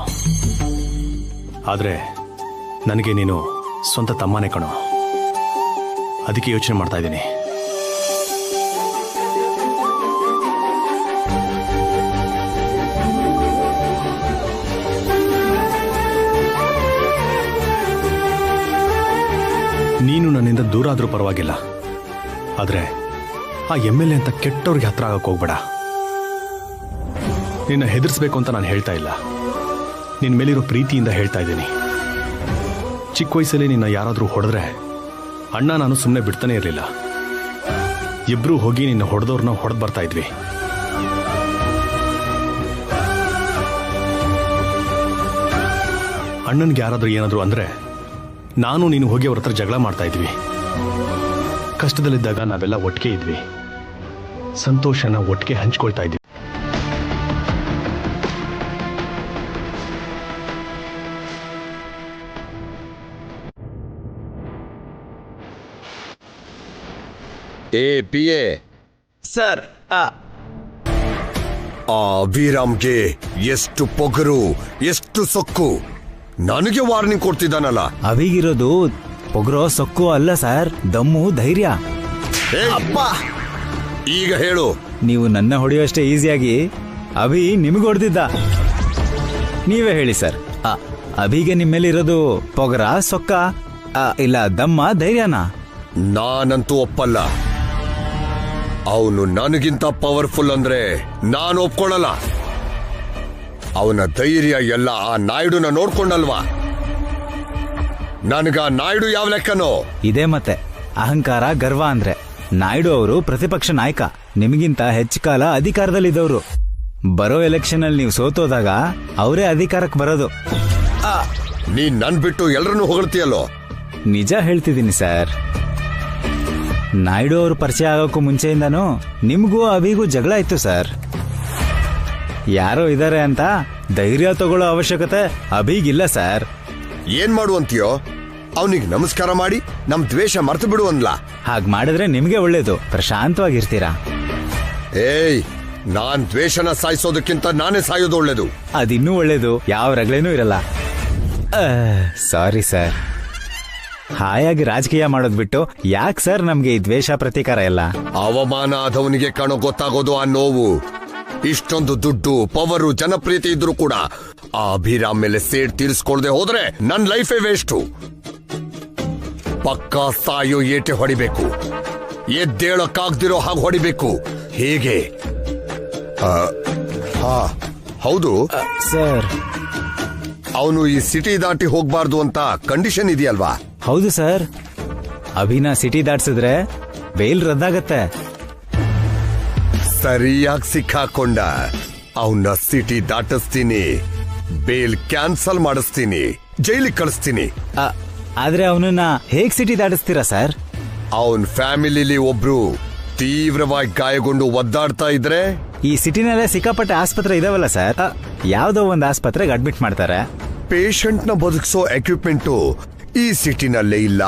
ಆದ್ರೆ ನನಗೆ ನೀನು ಸ್ವಂತ ತಮ್ಮನೇ ಕಣೋ. ಅದಕ್ಕೆ ಯೋಚನೆ ಮಾಡ್ತಾ ಇದ್ದೀನಿ. ನೀನು ನನ್ನಿಂದ ದೂರ ಆದ್ರೂ ಪರವಾಗಿಲ್ಲ, ಆದ್ರೆ ಆ MLA ಅಂತ ಕೆಟ್ಟವ್ರಿಗೆ ಹತ್ರ ಆಗಕ್ಕೆ ಹೋಗ್ಬೇಡ. ನಿನ್ನ ಹೆದರ್ಸ್ಬೇಕು ಅಂತ ನಾನು ಹೇಳ್ತಾ ಇಲ್ಲ, ನಿನ್ನ ಮೇಲಿರೋ ಪ್ರೀತಿಯಿಂದ ಹೇಳ್ತಾ ಇದ್ದೀನಿ. ಚಿಕ್ಕ ವಯಸ್ಸಲ್ಲಿ ನಿನ್ನ ಯಾರಾದ್ರೂ ಹೊಡೆದ್ರೆ ಅಣ್ಣ ನಾನು ಸುಮ್ಮನೆ ಬಿಡ್ತಾನೆ ಇರಲಿಲ್ಲ. ಇಬ್ರು ಹೋಗಿ ನಿನ್ನ ಹೊಡೆದವ್ರನ್ನ ಹೊಡೆದು ಬರ್ತಾ ಇದ್ವಿ. ಅಣ್ಣನ್ಗೆ ಯಾರಾದ್ರೂ ಏನಾದ್ರು ಅಂದ್ರೆ ನಾನು ನೀನು ಹೋಗಿ ಅವ್ರ ಹತ್ರ ಜಗಳ ಮಾಡ್ತಾ ಇದ್ವಿ. ಕಷ್ಟದಲ್ಲಿದ್ದಾಗ ನಾವೆಲ್ಲ ಒಟ್ಟಿಗೆ ಇದ್ವಿ, ಸಂತೋಷನ ಒಟ್ಟಿಗೆ ಹಂಚ್ಕೊಳ್ತಾ ಇದ್ವಿ. PA ಸರ್, ಅಭಿರಾಮ್ಗೆ ಎಷ್ಟು ಪೊಗರು, ಎಷ್ಟು ಸೊಕ್ಕು. ನನಗೆ ವಾರ್ನಿಂಗ್ ಕೊಡ್ತಿದ್ದಾನಲ್ಲ. ಅಭಿಗಿರೋದು ಪೊಗರೋ ಸೊಕ್ಕು ಅಲ್ಲ ಸರ್, ದಮ್ಮು ಧೈರ್ಯ. ಅಪ್ಪ, ಈಗ ಹೇಳು. ನೀವು ನನ್ನ ಹೊಡೆಯೋಷ್ಟೇ ಈಸಿಯಾಗಿ ಅಭಿ ನಿಮಗೆ ಹೊಡೆದಿದ್ದ. ನೀವೇ ಹೇಳಿ ಸರ್, ಅಭಿಗೆ ನಿಮ್ಮೇಲಿರೋದು ಪೊಗರ ಸೊಕ್ಕ ಇಲ್ಲ ದಮ್ಮ ಧೈರ್ಯನಾ? ನಾನಂತೂ ಒಪ್ಪಲ್ಲ. ಅವನು ನನಗಿಂತ ಪವರ್ಫುಲ್ ಅಂದ್ರೆ ನಾನು ಒಪ್ಕೊಳ್ಳಲ್ಲ. ಅವನ ಧೈರ್ಯ ಎಲ್ಲ ಆ ನಾಯ್ಡುನ ನೋಡ್ಕೊಂಡಲ್ವಾ? ನನಗ ನಾಯ್ಡು ಯಾವ ಲೆಕ್ಕನೋ? ಇದೇ ಮತ್ತೆ ಅಹಂಕಾರ ಗರ್ವ ಅಂದ್ರೆ. ನಾಯ್ಡು ಅವರು ಪ್ರತಿಪಕ್ಷ ನಾಯಕ, ನಿಮಗಿಂತ ಹೆಚ್ಚು ಕಾಲ ಅಧಿಕಾರದಲ್ಲಿದ್ದವರು. ಬರೋ ಎಲೆಕ್ಷನ್ ಅಲ್ಲಿ ನೀವು ಸೋತೋದಾಗ ಅವರೇ ಅಧಿಕಾರಕ್ಕೆ ಬರೋದು. ನೀನ್ ನನ್ ಬಿಟ್ಟು ಎಲ್ಲರನ್ನೂ ಹೊಗಳ್ತೀಯಲ್ಲೋ? ನಿಜ ಹೇಳ್ತಿದ್ದೀನಿ ಸರ್. ನಾಯ್ಡು ಅವರು ಪರಿಚಯ ಆಗೋಕ್ಕೂ ಮುಂಚೆಯಿಂದಾನು ನಿಮ್ಗೂ ಅಭಿಗೂ ಜಗಳ ಇತ್ತು ಸರ್. ಯಾರೋ ಇದಾರೆ ಅಂತ ಧೈರ್ಯ ತಗೊಳ್ಳೋ ಅವಶ್ಯಕತೆ ಅಭಿಗಿಲ್ಲ ಸರ್. ಏನ್ ಮಾಡುವಂತೀಯೋ? ಅವನಿಗೆ ನಮಸ್ಕಾರ ಮಾಡಿ ನಮ್ ದ್ವೇಷ ಮರ್ತು ಬಿಡು ಅನ್ಲಾ? ಹಾಗ್ ಮಾಡಿದ್ರೆ ನಿಮ್ಗೆ ಒಳ್ಳೇದು, ಪ್ರಶಾಂತವಾಗಿರ್ತೀರಾ. ಏಯ್, ನಾನ್ ದ್ವೇಷನ ಸಾಯಿಸೋದಕ್ಕಿಂತ ನಾನೇ ಸಾಯೋದು ಒಳ್ಳೇದು. ಅದಿನ್ನೂ ಒಳ್ಳೇದು, ಯಾವ ರಗಳೆನೂ ಇರಲ್ಲ. Sorry sir. ಹಾಯಾಗಿ ರಾಜಕೀಯ ಮಾಡೋದ್ ಬಿಟ್ಟು ಯಾಕೆ ಸರ್ ನಮ್ಗೆ ಈ ದ್ವೇಷ ಪ್ರತೀಕಾರ ಎಲ್ಲ? ಅವಮಾನ ಆದವನಿಗೆ ಕಾಣೋ ಗೊತ್ತಾಗೋದು ಆ ನೋವು. ಇಷ್ಟೊಂದು ದುಡ್ಡು, ಪವರು, ಜನಪ್ರಿಯತೆ ಇದ್ರೂ ಕೂಡ ಆ ಅಭಿರಾಮ್ ಮೇಲೆ ಸೇಡ್ ತೀರಿಸ್ಕೊಳ್ದೆ ಹೋದ್ರೆ ನನ್ ಲೈಫೇ ವೇಸ್ಟು. ಪಕ್ಕಾ ಸಾಯೋ ಏಟೆ ಹೊಡಿಬೇಕು, ಎದ್ದೇಳಕ್ಕಾಗ್ದಿರೋ ಹಾಗೆ ಹೊಡಿಬೇಕು. ಹೇಗೆ? ಹೌದು ಸರ್, ಅವನು ಈ ಸಿಟಿ ದಾಟಿ ಹೋಗ್ಬಾರ್ದು ಅಂತ ಕಂಡೀಷನ್ ಇದೆಯಲ್ವಾ? ಹೌದು ಸರ್. ಅಭಿನ ಸಿಟಿ ದಾಟ್ಸಿದ್ರೆ ಬೇಲ್ ರದ್ದಾಗತ್ತೆ. ಸರಿಯಾಗಿ ಸಿಕ್ಕಾಕೊಂಡ. ಅವನ್ನ ಸಿಟಿ ದಾಟಿಸ್ತೀನಿ, ಬೇಲ್ ಕ್ಯಾನ್ಸಲ್ ಮಾಡಿಸ್ತೀನಿ, ಜೈಲಿಗೆ ಕಳಿಸ್ತೀನಿ. ಆದ್ರೆ ಅವನನ್ನ ಹೇಗ್ ಸಿಟಿ ದಾಟಿಸ್ತೀರಾ ಸರ್? ಅವನ್ ಫ್ಯಾಮಿಲಿಲಿ ಒಬ್ರು ತೀವ್ರವಾಗಿ ಗಾಯಗೊಂಡು ಒದ್ದಾಡ್ತಾ ಇದ್ರೆ ಈ ಸಿಟಿನಲ್ಲೇ ಸಿಕ್ಕಾಪಟ್ಟೆ ಆಸ್ಪತ್ರೆ ಇದಾವಲ್ಲ ಸರ್, ಯಾವ್ದೋ ಒಂದು ಆಸ್ಪತ್ರೆಗೆ ಅಡ್ಮಿಟ್ ಮಾಡ್ತಾರೆ. ಪೇಷಂಟ್ ನ ಬದುಕಿಸೋ ಎಕ್ವಿಪ್ಮೆಂಟು ಈ ಸಿಟಿನಲ್ಲೇ ಇಲ್ಲ,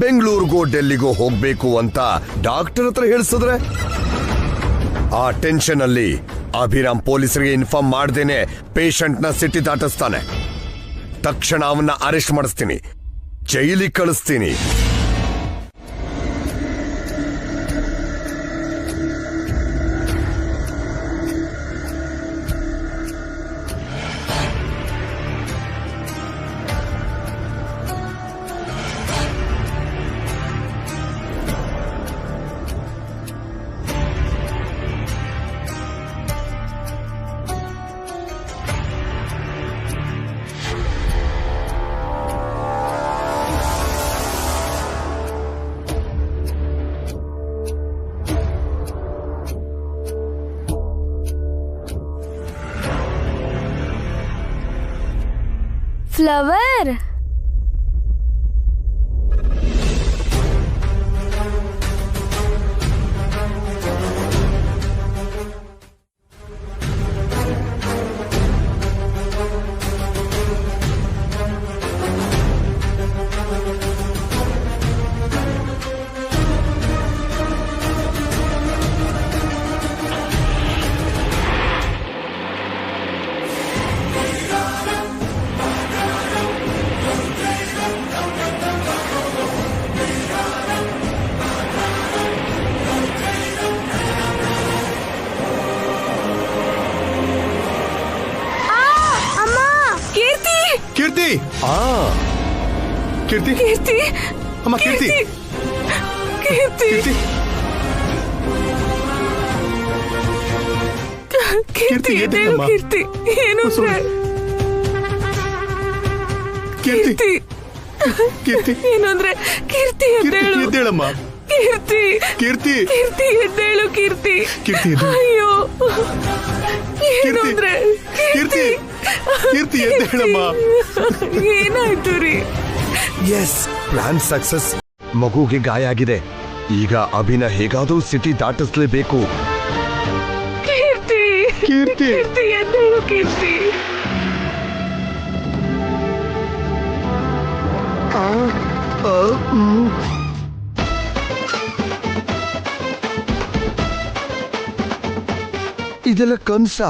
ಬೆಂಗಳೂರಿಗೋ ಡೆಲ್ಲಿಗೋ ಹೋಗ್ಬೇಕು ಅಂತ ಡಾಕ್ಟರ್ ಹತ್ರ ಹೇಳಿಸಿದ್ರೆ ಆ ಟೆನ್ಷನ್ ಅಲ್ಲಿ ಅಭಿರಾಮ್ ಪೊಲೀಸರಿಗೆ ಇನ್ಫಾರ್ಮ್ ಮಾಡ್ದೇನೆ ಪೇಷಂಟ್ ನ ಸಿಟಿ ದಾಟಿಸ್ತಾನೆ. ತಕ್ಷಣ ಅವನ್ನ ಅರೆಸ್ಟ್ ಮಾಡಿಸ್ತೀನಿ, ಜೈಲಿಗೆ ಕಳಿಸ್ತೀನಿ. ಫ್ಲವರ್, ಕೀರ್ತಿ, ಕೀರ್ತಿ, ಕೀರ್ತಿ, ಅಮ್ಮ ಕೀರ್ತಿ, ಕೀರ್ತಿ, ಕೀರ್ತಿ, ಎದ್ದೇಳು ಕೀರ್ತಿ. ಏನು ಕೀರ್ತಿ, ಕೀರ್ತಿ ಏನಂದ್ರೆ ಕೀರ್ತಿ ಎದ್ದೇಳಮ್ಮ. ಕೀರ್ತಿ, ಕೀರ್ತಿ, ಕೀರ್ತಿ ಎದ್ದೇಳು ಕೀರ್ತಿ. ಕೀರ್ತಿ, ಅಯ್ಯೋ ಏನಂದ್ರೆ ಕೀರ್ತಿ, ಕೀರ್ತಿ ಎದ್ದೇಳಮ್ಮ. ಏನಾಯ್ತು ರೀ? Yes, plan success. ಮಗುಗೆ ಗಾಯ ಆಗಿದೆ. ಈಗ ಅಭಿನ ಹೇಗಾದ್ರೂ ಸಿಟಿ ದಾಟಿಸ್ಲೇಬೇಕು. ಕೀರ್ತಿ, ಕೀರ್ತಿ, ಕೀರ್ತಿ ಎದ್ದೇಳು ಕೀರ್ತಿ. ಇದೆಲ್ಲ ಕನ್ಸ?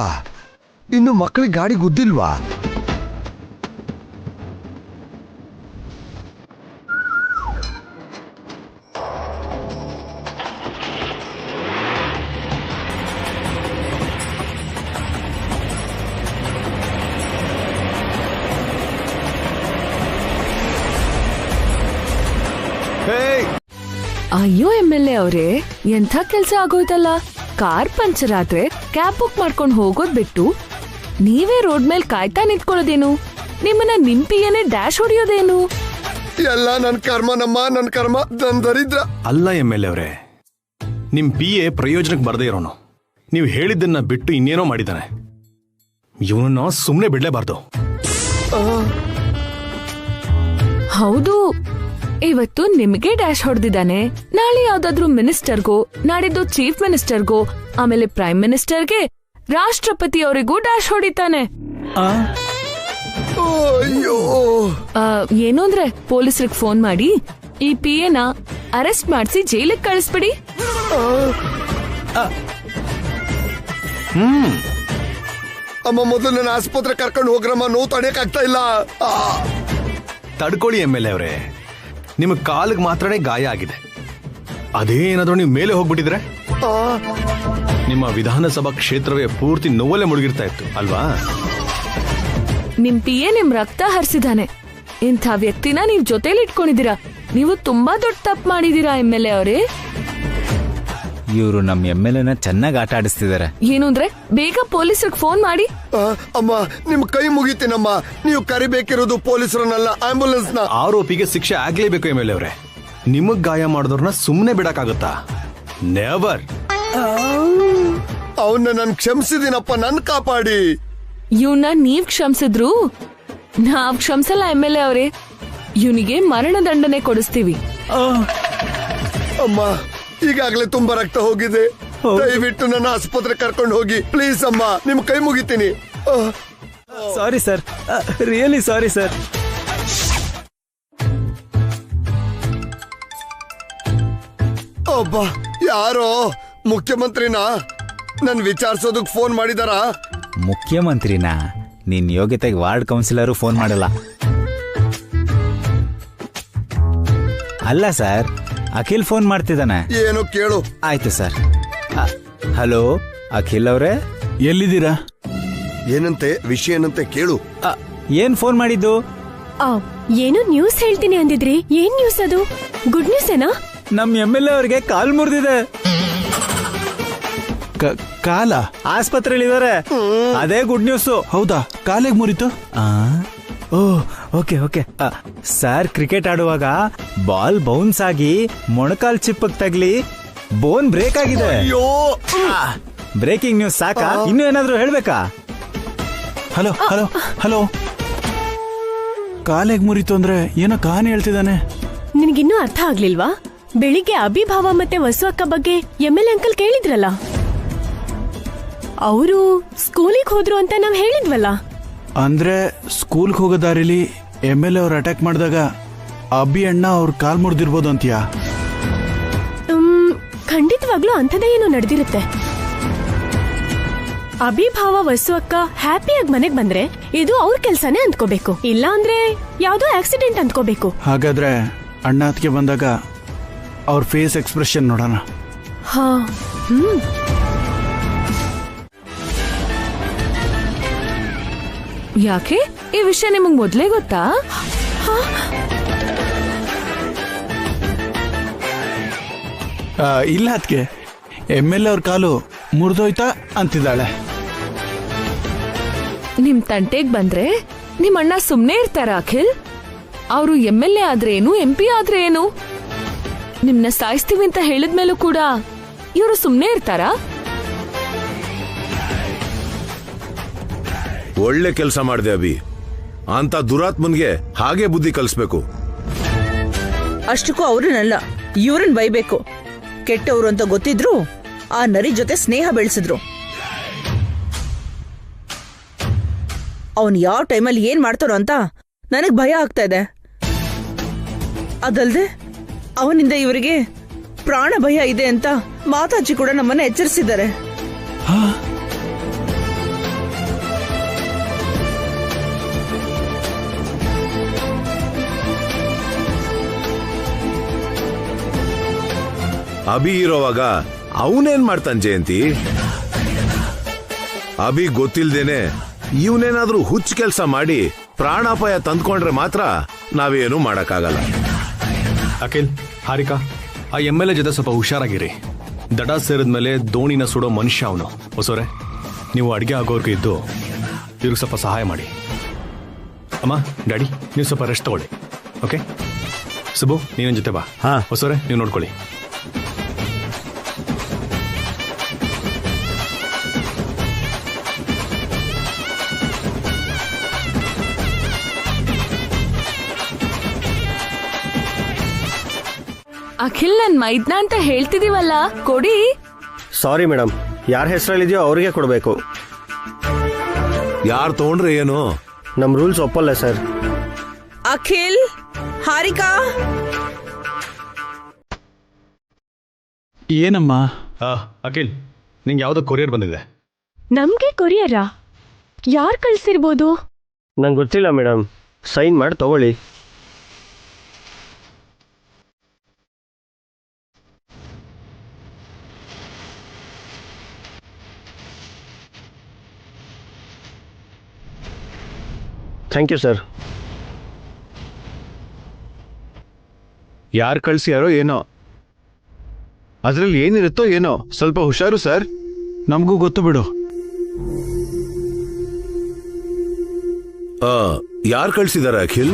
ಇನ್ನು ಮಕ್ಕಳಿಗೆ ಗಾಡಿ ಗುದ್ದಿಲ್ವಾ? ಅಯ್ಯೋ MLA ಅವರೇ, ಎಂಥ ಕೆಲ್ಸ ಆಗೋಯ್ತಲ್ಲ. ಕಾರ್ ಪಂಚರ್ ಆದ್ರೆ ಕ್ಯಾಬ್ ಬುಕ್ ಮಾಡ್ಕೊಂಡು ಹೋಗೋದ್ ಬಿಟ್ಟು ನೀವೇ ರೋಡ್ ಮೇಲೆ ಕಾಯ್ತಾ ನಿಂತ್ಕೊಳ್ಳೋದೇನು? ನಿಮ್ಮನ್ನ ನಿಂಪಿಯೇನೆ ಡ್ಯಾಶ್ ಹೊಡಿಯೋದೇನು? ಎಲ್ಲ ನನ್ ಕರ್ಮ ನಮ್ಮ, ನನ್ ಕರ್ಮ, ನನ್ ದರಿದ್ರ. ಅಲ್ಲ MLA ಅವರೇ, ನಿಮ್ PA ಪ್ರಯೋಜನಕ್ಕೆ ಬರ್ದೇ ಇರೋನು. ನೀವು ಹೇಳಿದ್ದನ್ನ ಬಿಟ್ಟು ಇನ್ನೇನೋ ಮಾಡಿದ್ದಾನೆ. ಇವನನ್ನ ಸುಮ್ಮನೆ ಬಿಡ್ಲೇಬಾರ್ದು. ಹೌದು, ಇವತ್ತು ನಿಮಗೆ ಡ್ಯಾಶ್ ಹೊಡೆದಿದ್ದಾನೆ, ನಾಳೆ ಯಾವ್ದಾದ್ರು ಮಿನಿಸ್ಟರ್ಗೋ, ನಾಡಿದ್ದು ಚೀಫ್ ಮಿನಿಸ್ಟರ್ಗೋ, ಆಮೇಲೆ ಪ್ರೈಮ್ ಮಿನಿಸ್ಟರ್ಗೆ, ರಾಷ್ಟ್ರಪತಿ ಅವರಿಗೂ ಡ್ಯಾಶ್ ಹೊಡಿತಾನೆ. ಏನು ಅಂದ್ರೆ ಪೊಲೀಸರಿಗೆ ಫೋನ್ ಮಾಡಿ ಈ PAನ ಅರೆಸ್ಟ್ ಮಾಡಿಸಿ ಜೈಲಿಗೆ ಕಳಿಸ್ಬಿಡಿ. ಅಮ್ಮ, ಮೊದಲು ನನ್ನ ಆಸ್ಪತ್ರೆ ಕರ್ಕೊಂಡು ಹೋಗ್ರಮ್ಮ, ನೋವು ತಡೆಯಕ್ ಆಗ್ತಾ ಇಲ್ಲ. ತಡ್ಕೊಳ್ಳಿ MLA ಅವರೇ, ನಿಮ್ಮ ಕಾಲಿಗೆ ಮಾತ್ರನೇ ಗಾಯ ಆಗಿದೆ. ಅದೇನಾದ್ರೂ ನೀವು ಮೇಲೆ ಹೋಗ್ಬಿಟ್ಟಿದ್ರೆ ನಿಮ್ಮ ವಿಧಾನಸಭಾ ಕ್ಷೇತ್ರವೇ ಪೂರ್ತಿ ನೋವಲ್ಲೇ ಮುಳುಗಿರ್ತಾ ಇತ್ತು ಅಲ್ವಾ? ನಿಮ್ PA ನಿಮ್ ರಕ್ತ ಹರಿಸಿದಾನೆ. ಇಂಥ ವ್ಯಕ್ತಿನ ನೀವ್ ಜೊತೆಲಿ ಇಟ್ಕೊಂಡಿದ್ದೀರಾ. ನೀವು ತುಂಬಾ ದೊಡ್ಡ ತಪ್ಪು ಮಾಡಿದೀರಾ MLA ಅವರೇ. ಇವರು ನಮ್ಮ MLA ಚೆನ್ನಾಗಿ ಆಟ ಆಡಿಸ್ತಿದ್ದಾರೆ. ಏನು ಅಂದ್ರೆ ಬೇಗ ಪೊಲೀಸರಿಗೆ ಫೋನ್ ಮಾಡಿ. ಅಮ್ಮ ನಿಮ್ ಕೈ ಮುಗಿತೀನಮ್ಮ, ನೀವು ಕರಿಬೇಕಿರೋದು ಪೊಲೀಸರನ್ನಲ್ಲ, ಆಂಬ್ಯುಲೆನ್ಸ್ ನ. ಆರೋಪಿಗೆ ಶಿಕ್ಷೆ ಆಗ್ಲೇಬೇಕು MLA ಅವರೇ. ನಿಮಗ್ ಗಾಯ ಮಾಡಿದವ್ರನ್ನ ಸುಮ್ಮನೆ ಬಿಡಕ್ಕಾಗತ್ತಾ? ನೆವರ್. ಅವನ್ನ ನಾನು ಕ್ಷಮಿಸಿದೀನಪ್ಪ, ನನ್ ಕಾಪಾಡಿ. ಇವನ್ನ ನೀವ್ ಕ್ಷಮಿಸಿದ್ರು ನಾವ್ ಕ್ಷಮಿಸಲ್ಲ MLA ಅವರೇ. ಇವನಿಗೆ ಮರಣದಂಡನೆ ಕೊಡಿಸ್ತೀವಿ. ಅಮ್ಮ ಈಗಾಗ್ಲೇ ತುಂಬಾ ರಕ್ತ ಹೋಗಿದೆ, ದಯವಿಟ್ಟು ನನ್ನ ಆಸ್ಪತ್ರೆ ಕರ್ಕೊಂಡು ಹೋಗಿ ಪ್ಲೀಸ್ ಅಮ್ಮ, ನಿಮ್ ಕೈ ಮುಗಿತೀನಿ. Sorry sir, really sorry sir. ಒಬ್ಬ ಯಾರೋ ಮುಖ್ಯಮಂತ್ರಿನಾ ನನ್ ವಿಚಾರಿಸೋದಕ್ ಫೋನ್ ಮಾಡಿದಾರ? ಮುಖ್ಯಮಂತ್ರಿನ ನಿನ್ ಯೋಗ್ಯತೆಗೆ ವಾರ್ಡ್ ಕೌನ್ಸಿಲರು ಫೋನ್ ಮಾಡಲ್ಲ. ಅಲ್ಲ ಸರ್, ಅಖಿಲ್ ಫೋನ್ ಮಾಡ್ತಿದ್ದಾನೆ. ಏನು ಕೇಳು. ಆಯ್ತು ಸರ್. ಹಲೋ ಅಖಿಲ್ ಅವರೇ, ಎಲ್ಲಿದ್ದೀರಾ? ಏನಂತೆ ವಿಷಯ ಏನಂತೆ ಕೇಳು. ಏನ್ ಫೋನ್ ಮಾಡಿದ್ದು? ಏನು ನ್ಯೂಸ್ ಹೇಳ್ತೀನಿ ಅಂದಿದ್ರಿ, ಏನ್ ನ್ಯೂಸ್ ಅದು? ಗುಡ್ ನ್ಯೂಸ್ ಏನಾ? ನಮ್ MLA ಅವ್ರಿಗೆ ಕಾಲ್ ಮುರಿದಿದೆ. ಕಾಲ? ಆಸ್ಪತ್ರೆಯಲ್ಲಿ ಅದೇ ಗುಡ್ ನ್ಯೂಸ್. ಹೌದಾ? ಕಾಲಿಗೆ ಮುರಿತು? Okay okay. ಸರ್ ಕ್ರಿಕೆಟ್ ಆಡುವಾಗ ಬಾಲ್ ಬೌನ್ಸ್ ಆಗಿ ಮೊಣಕಾಲ್ ಚಿಪ್ಪಕ್ ತಗ್ಲಿ ಬೋನ್ ಬ್ರೇಕ್ ಆಗಿದೆ. ಬ್ರೇಕಿಂಗ್ ನ್ಯೂಸ್ ಸಾಕಾ? ಇನ್ನೂ ಏನಾದ್ರೂ ಹೇಳ್ಬೇಕಾ? ಹಲೋ ಹಲೋ ಹಲೋ, ಕಾಲಿಗೆ ಮುರಿತು ಅಂದ್ರೆ ಏನೋ ಕಹಾನಿ ಹೇಳ್ತಿದ್ದಾನೆ. ನಿನ್ಗಿನ್ನೂ ಅರ್ಥ ಆಗ್ಲಿಲ್ವಾ? ಬೆಳಿಗ್ಗೆ ಅಭಿಭಾವ ಮತ್ತೆ ವಸು ಅಕ್ಕ ಬಗ್ಗೆ MLA ಅಂಕಲ್ ಕೇಳಿದ್ರಲ್ಲ, ಅವರು ಸ್ಕೂಲಿಗೆ ಹೋದ್ರು ಅಂತ ನಾವ್ ಹೇಳಿದ್ವಲ್ಲ. ಅಂದ್ರೆ ಸ್ಕೂಲ್ಗೆ ಹೋಗೋ ದಾರಿಲಿ MLA ಅವ್ರು ಅಟ್ಯಾಕ್ ಮಾಡಿದಾಗ ಅಬ್ಬಿ ಅಣ್ಣ ಅವ್ರ ಕಾಲ್ ಮುರಿದಿರ್ಬೋದು ಅಂತೀಯಾ? ಖಂಡಿತವಾಗ್ಲೂ ಅಂಥದ್ದೇ ಏನೋ ನಡೆದಿರುತ್ತೆ. ಅಭಿಭಾವ ವಸು ಅಕ್ಕ ಹ್ಯಾಪಿಯಾಗಿ ಮನೆಗ್ ಬಂದ್ರೆ ಇದು ಅವ್ರ ಕೆಲ್ಸನೇ ಅಂದ್ಕೋಬೇಕು, ಇಲ್ಲ ಅಂದ್ರೆ ಯಾವ್ದೋ ಆಕ್ಸಿಡೆಂಟ್ ಅಂದ್ಕೋಬೇಕು. ಹಾಗಾದ್ರೆ ಅಣ್ಣ ಹತ್ಗೆ ಬಂದಾಗ ಅವ್ರ ಫೇಸ್ ಎಕ್ಸ್ಪ್ರೆಷನ್ ನೋಡೋಣ. ಹಾ. ಯಾಕೆ ಈ ವಿಷಯ ನಿಮಗ್ ಮೊದ್ಲೇ ಗೊತ್ತಾ? ಇಲ್ಲ ಅದಕ್ಕೆ MLA ಅವ್ರ ಕಾಲು ಮುರಿದೋಯ್ತಾ ಅಂತಿದ್ದಾಳೆ. ನಿಮ್ ತಂಟೆಗ್ ಬಂದ್ರೆ ನಿಮ್ ಅಣ್ಣ ಸುಮ್ನೆ ಇರ್ತಾರ ಅಖಿಲ್? ಅವರು MLA ಆದ್ರೆ ಏನು, MP ಆದ್ರೆ ಏನು? ನಿಮ್ನ ಸಾಯಿಸ್ತೀವಿ ಅಂತ ಹೇಳಿದ್ಮೇಲೂ ಕೂಡ ಇವರು ಸುಮ್ನೆ ಇರ್ತಾರಾ? ಒಳ್ಳೆ ಕೆಲಸ ಮಾಡಿದೆ ಅಭಿ. ಅಂತ ದುರಾತ್ಮನ್ಗೆ ಹಾಗೆ ಬುದ್ಧಿ ಕಲಿಸ್ಬೇಕು. ಅಷ್ಟಕ್ಕೂ ಅವ್ರನ್ನಲ್ಲ, ಇವ್ರನ್ನ ಬೈಬೇಕು. ಕೆಟ್ಟವ್ರು ಅಂತ ಗೊತ್ತಿದ್ರು ಆ ನರಿ ಜೊತೆ ಸ್ನೇಹ ಬೆಳೆಸಿದ್ರು. ಅವನ್ ಯಾವ ಟೈಮಲ್ಲಿ ಏನ್ ಮಾಡ್ತಾರೋ ಅಂತ ನನಗ್ ಭಯ ಆಗ್ತಾ ಇದೆ. ಅದಲ್ದೆ ಅವನಿಂದ ಇವರಿಗೆ ಪ್ರಾಣ ಭಯ ಇದೆ ಅಂತ ಮಾತಾಜಿ ಕೂಡ ನಮ್ಮನ್ನ ಎಚ್ಚರಿಸಿದ್ದಾರೆ. ಅಭಿ ಇರೋವಾಗ ಅವನೇನ್ ಮಾಡ್ತಾನೆ ಜಯಂತಿ? ಅಭಿ ಗೊತ್ತಿಲ್ದೇನೆ ಇವನೇನಾದ್ರೂ ಹುಚ್ಚ ಕೆಲಸ ಮಾಡಿ ಪ್ರಾಣಾಪಾಯ ತಂದ್ಕೊಂಡ್ರೆ ಮಾತ್ರ ನಾವೇನು ಮಾಡಕ್ಕಾಗಲ್ಲ. ಅಖಿಲ್, ಹಾರಿಕಾ, ಆ MLA ಜೊತೆ ಸ್ವಲ್ಪ ಹುಷಾರಾಗಿರಿ. ದಡ ಸೇರಿದ್ಮೇಲೆ ದೋಣಿನ ಸುಡೋ ಮನುಷ್ಯ ಅವನು. ಹೊಸೋರೆ, ನೀವು ಅಡುಗೆ ಆಗೋರ್ಗೂ ಇದ್ದು ಇವ್ರಿಗೆ ಸ್ವಲ್ಪ ಸಹಾಯ ಮಾಡಿ. ಅಮ್ಮ, ಡ್ಯಾಡಿ, ನೀವು ಸ್ವಲ್ಪ ರೆಸ್ಟ್ ತಗೊಳ್ಳಿ. ಓಕೆ ಸುಬ್ಬು, ನೀನ ಜೊತೆ ಬಾ. ಹೊಸೋರೆ, ನೀವು ನೋಡ್ಕೊಳ್ಳಿ. ಅಖಿಲ್, ನನ್ ಮೈದ್ನ ಅಂತ ಹೇಳ್ತಿದೀವಲ್ಲ, ಕೊಡಿ. ಸಾರಿ ಮೇಡಮ್, ಯಾರ ಹೆಸರಲ್ಲಿದೆಯೋ ಅವ್ರಿಗೆ ಕೊಡಬೇಕು. ಯಾರು ತಗೊಂಡ್ರೆ ಏನು? ನಮ್ ರೂಲ್ಸ್ ಒಪ್ಪಲ್ಲ ಸರ್. ಅಖಿಲ್, ಹಾರಿಕಾ. ಏನಮ್ಮ? ಅಖಿಲ್, ನಿಂಗೆ ಯಾವ್ದೋ ಕೊರಿಯರ್ ಬಂದಿದೆ. ನಮ್ಗೆ ಕೊರಿಯರಾ? ಯಾರು ಕಳ್ಸಿರ್ಬೋದು? ನಂಗೆ ಗೊತ್ತಿಲ್ಲ ಮೇಡಮ್, ಸೈನ್ ಮಾಡಿ ತಗೊಳ್ಳಿ. Thank you sir. ಯಾರು ಕಳ್ಸ್ಯಾರೋ ಏನೋ, ಅದ್ರಲ್ಲಿ ಏನಿರುತ್ತೋ ಏನೋ, ಸ್ವಲ್ಪ ಹುಷಾರು ಸರ್. ನಮಗೂ ಗೊತ್ತು ಬಿಡು. ಯಾರು ಕಳ್ಸಿದಾರ ಅಖಿಲ್?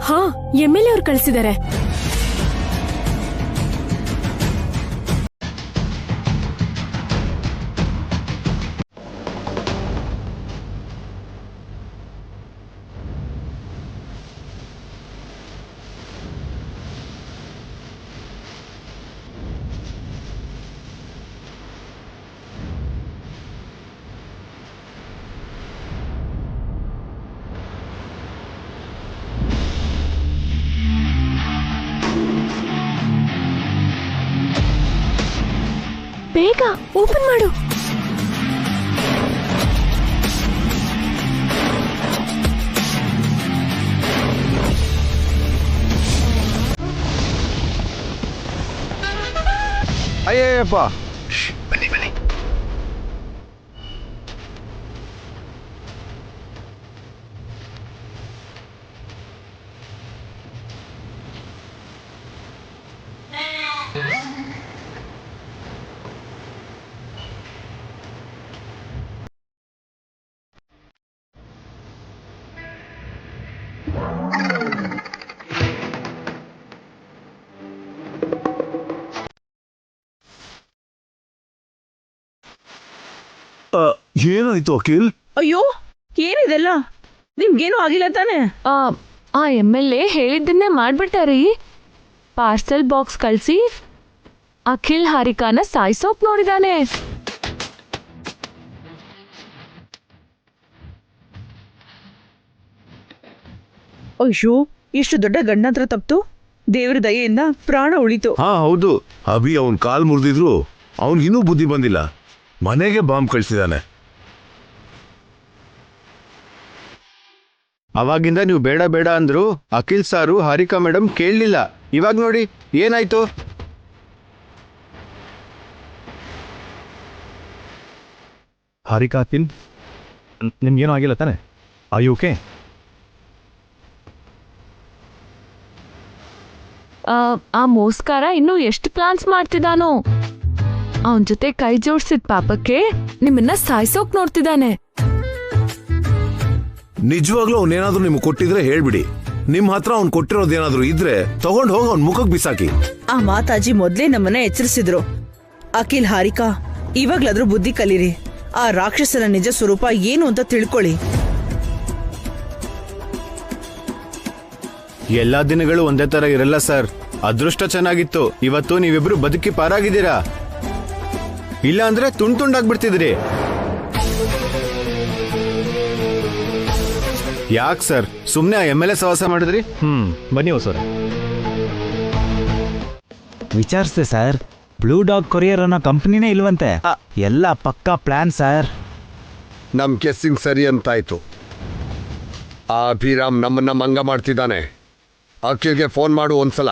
ಹಾ, MLA ಅವ್ರು ಕಳ್ಸಿದ್ದಾರೆ. ಬೇಗ ಓಪನ್ ಮಾಡು. ಅಯ್ಯಪ್ಪ, ಬನ್ನಿ ಬನ್ನಿ. ಏನಾಯ್ತು ಅಖಿಲ್? ಅಯ್ಯೋ, ಏನಿದೆಲ್ಲ? ನಿಮ್ಗೇನು ಆಗಿಲ್ಲ ತಾನೆ? ಆ MLA ಹೇಳಿದ್ದನ್ನೇ ಮಾಡ್ಬಿಟ್ಟಾರಿ. ಪಾರ್ಸೆಲ್ ಬಾಕ್ಸ್ ಕಳ್ಸಿ ಅಖಿಲ್ ಹಾರಿಕಾನ ಸಾಯಿಸೋಕ್ ನೋಡಿದಾನೆ. ಅಯ್ಯೋ, ಇಷ್ಟು ದೊಡ್ಡ ಗಂಡಂತ್ರ ತಪ್ತು. ದೇವ್ರ ದಯೆಯಿಂದ ಪ್ರಾಣ ಉಳಿತು. ಹಾ ಹೌದು, ಅಭಿ ಅವನ್ ಕಾಲ್ ಮುರಿದಿದ್ರು ಅವನ್ಗಿನ್ನೂ ಬುದ್ಧಿ ಬಂದಿಲ್ಲ. ಮನೆಗೆ ಬಾಂಬ್ ಕಳ್ಸಿದಾನೆ. ಅವಾಗಿಂದ ನೀವು ಬೇಡ ಬೇಡ ಅಂದ್ರು ಅಖಿಲ್ ಸಾರು ಹಾರಿಕಾ ಮೇಡಮ್ ಕೇಳಲಿಲ್ಲ. ಇವಾಗ ನೋಡಿ ಏನಾಯ್ತು. ಹಾರಿಕಾ, ಅಖಿಲ್, ನಿಮ್ಗೇನೂ ಆಗಿಲ್ಲ ತಾನೆ? ಓಕೆ? ಆ ಮೋಸ್ಕಾರ ಇನ್ನೂ ಎಷ್ಟು ಪ್ಲಾನ್ಸ್ ಮಾಡ್ತಿದ್ದಾನೋ. ಅವನ್ ಜೊತೆ ಕೈ ಜೋಡ್ಸಿದ ಪಾಪಕ್ಕೆ ನಿಮ್ಮನ್ನ ಸಾಯಿಸೋಕ್ ನೋಡ್ತಿದ್ದಾನೆ. ನಿಜವಾಗ್ಲೂ ಅವನೇನಾದ್ರೂ ನಿಮ್ಗೆ ಕೊಟ್ಟಿದ್ರೆ ಹೇಳ್ಬಿಡಿ. ನಿಮ್ ಹತ್ರ ಅವ್ನ್ ಕೊಟ್ಟಿರೋದೇನಾದ್ರೂ ಇದ್ರೆ ತಗೊಂಡ್ ಹೋಗಿ ಅವ್ನ್ ಮುಖಕ್ ಬಿಸಾಕಿ. ಆ ಮಾತಾಜಿ ಮೊದ್ಲೇ ನಮ್ಮನ್ನ ಎಚ್ಚರಿಸಿದ್ರು. ಅಖಿಲ್, ಹಾರಿಕಾ, ಇವಾಗ್ಲಾದ್ರೂ ಬುದ್ಧಿ ಕಲೀರಿ. ಆ ರಾಕ್ಷಸನ ನಿಜ ಸ್ವರೂಪ ಏನು ಅಂತ ತಿಳ್ಕೊಳ್ಳಿ. ಎಲ್ಲಾ ದಿನಗಳು ಒಂದೇ ತರ ಇರಲ್ಲ ಸರ್. ಅದೃಷ್ಟ ಚೆನ್ನಾಗಿತ್ತು, ಇವತ್ತು ನೀವಿಬ್ರು ಬದುಕಿ ಪಾರಾಗಿದ್ದೀರಾ. ಇಲ್ಲ ಅಂದ್ರೆ ತುಂಡಾಗ್ಬಿಡ್ತಿದ್ರಿ. ಯಾಕೆ ಸರ್ ಸುಮ್ನೆ MLA ಸವಾಸ ಮಾಡಿದ್ರಿ? ಬನ್ನಿ ಹೊಸರ. ವಿಚಾರಿಸ್ದೆ ಸರ್, ಬ್ಲೂ ಡಾಗ್ ಕೊರಿಯರ್ ಅನ್ನೋ ಕಂಪ್ನಿನೇ ಇಲ್ವಂತೆ. ಎಲ್ಲ ಪಕ್ಕಾ ಪ್ಲಾನ್ ಸರ್. ನಮ್ ಕೆಸ್ಸಿಂಗ್ ಸರಿ ಅಂತಾಯ್ತು. ಆ ಅಭಿರಾಮ್ ನಮ್ಮನ್ನ ಮಂಗ ಮಾಡ್ತಿದ್ದಾನೆ. ಅಖಿಲ್ಗೆ ಫೋನ್ ಮಾಡು ಒಂದ್ಸಲ.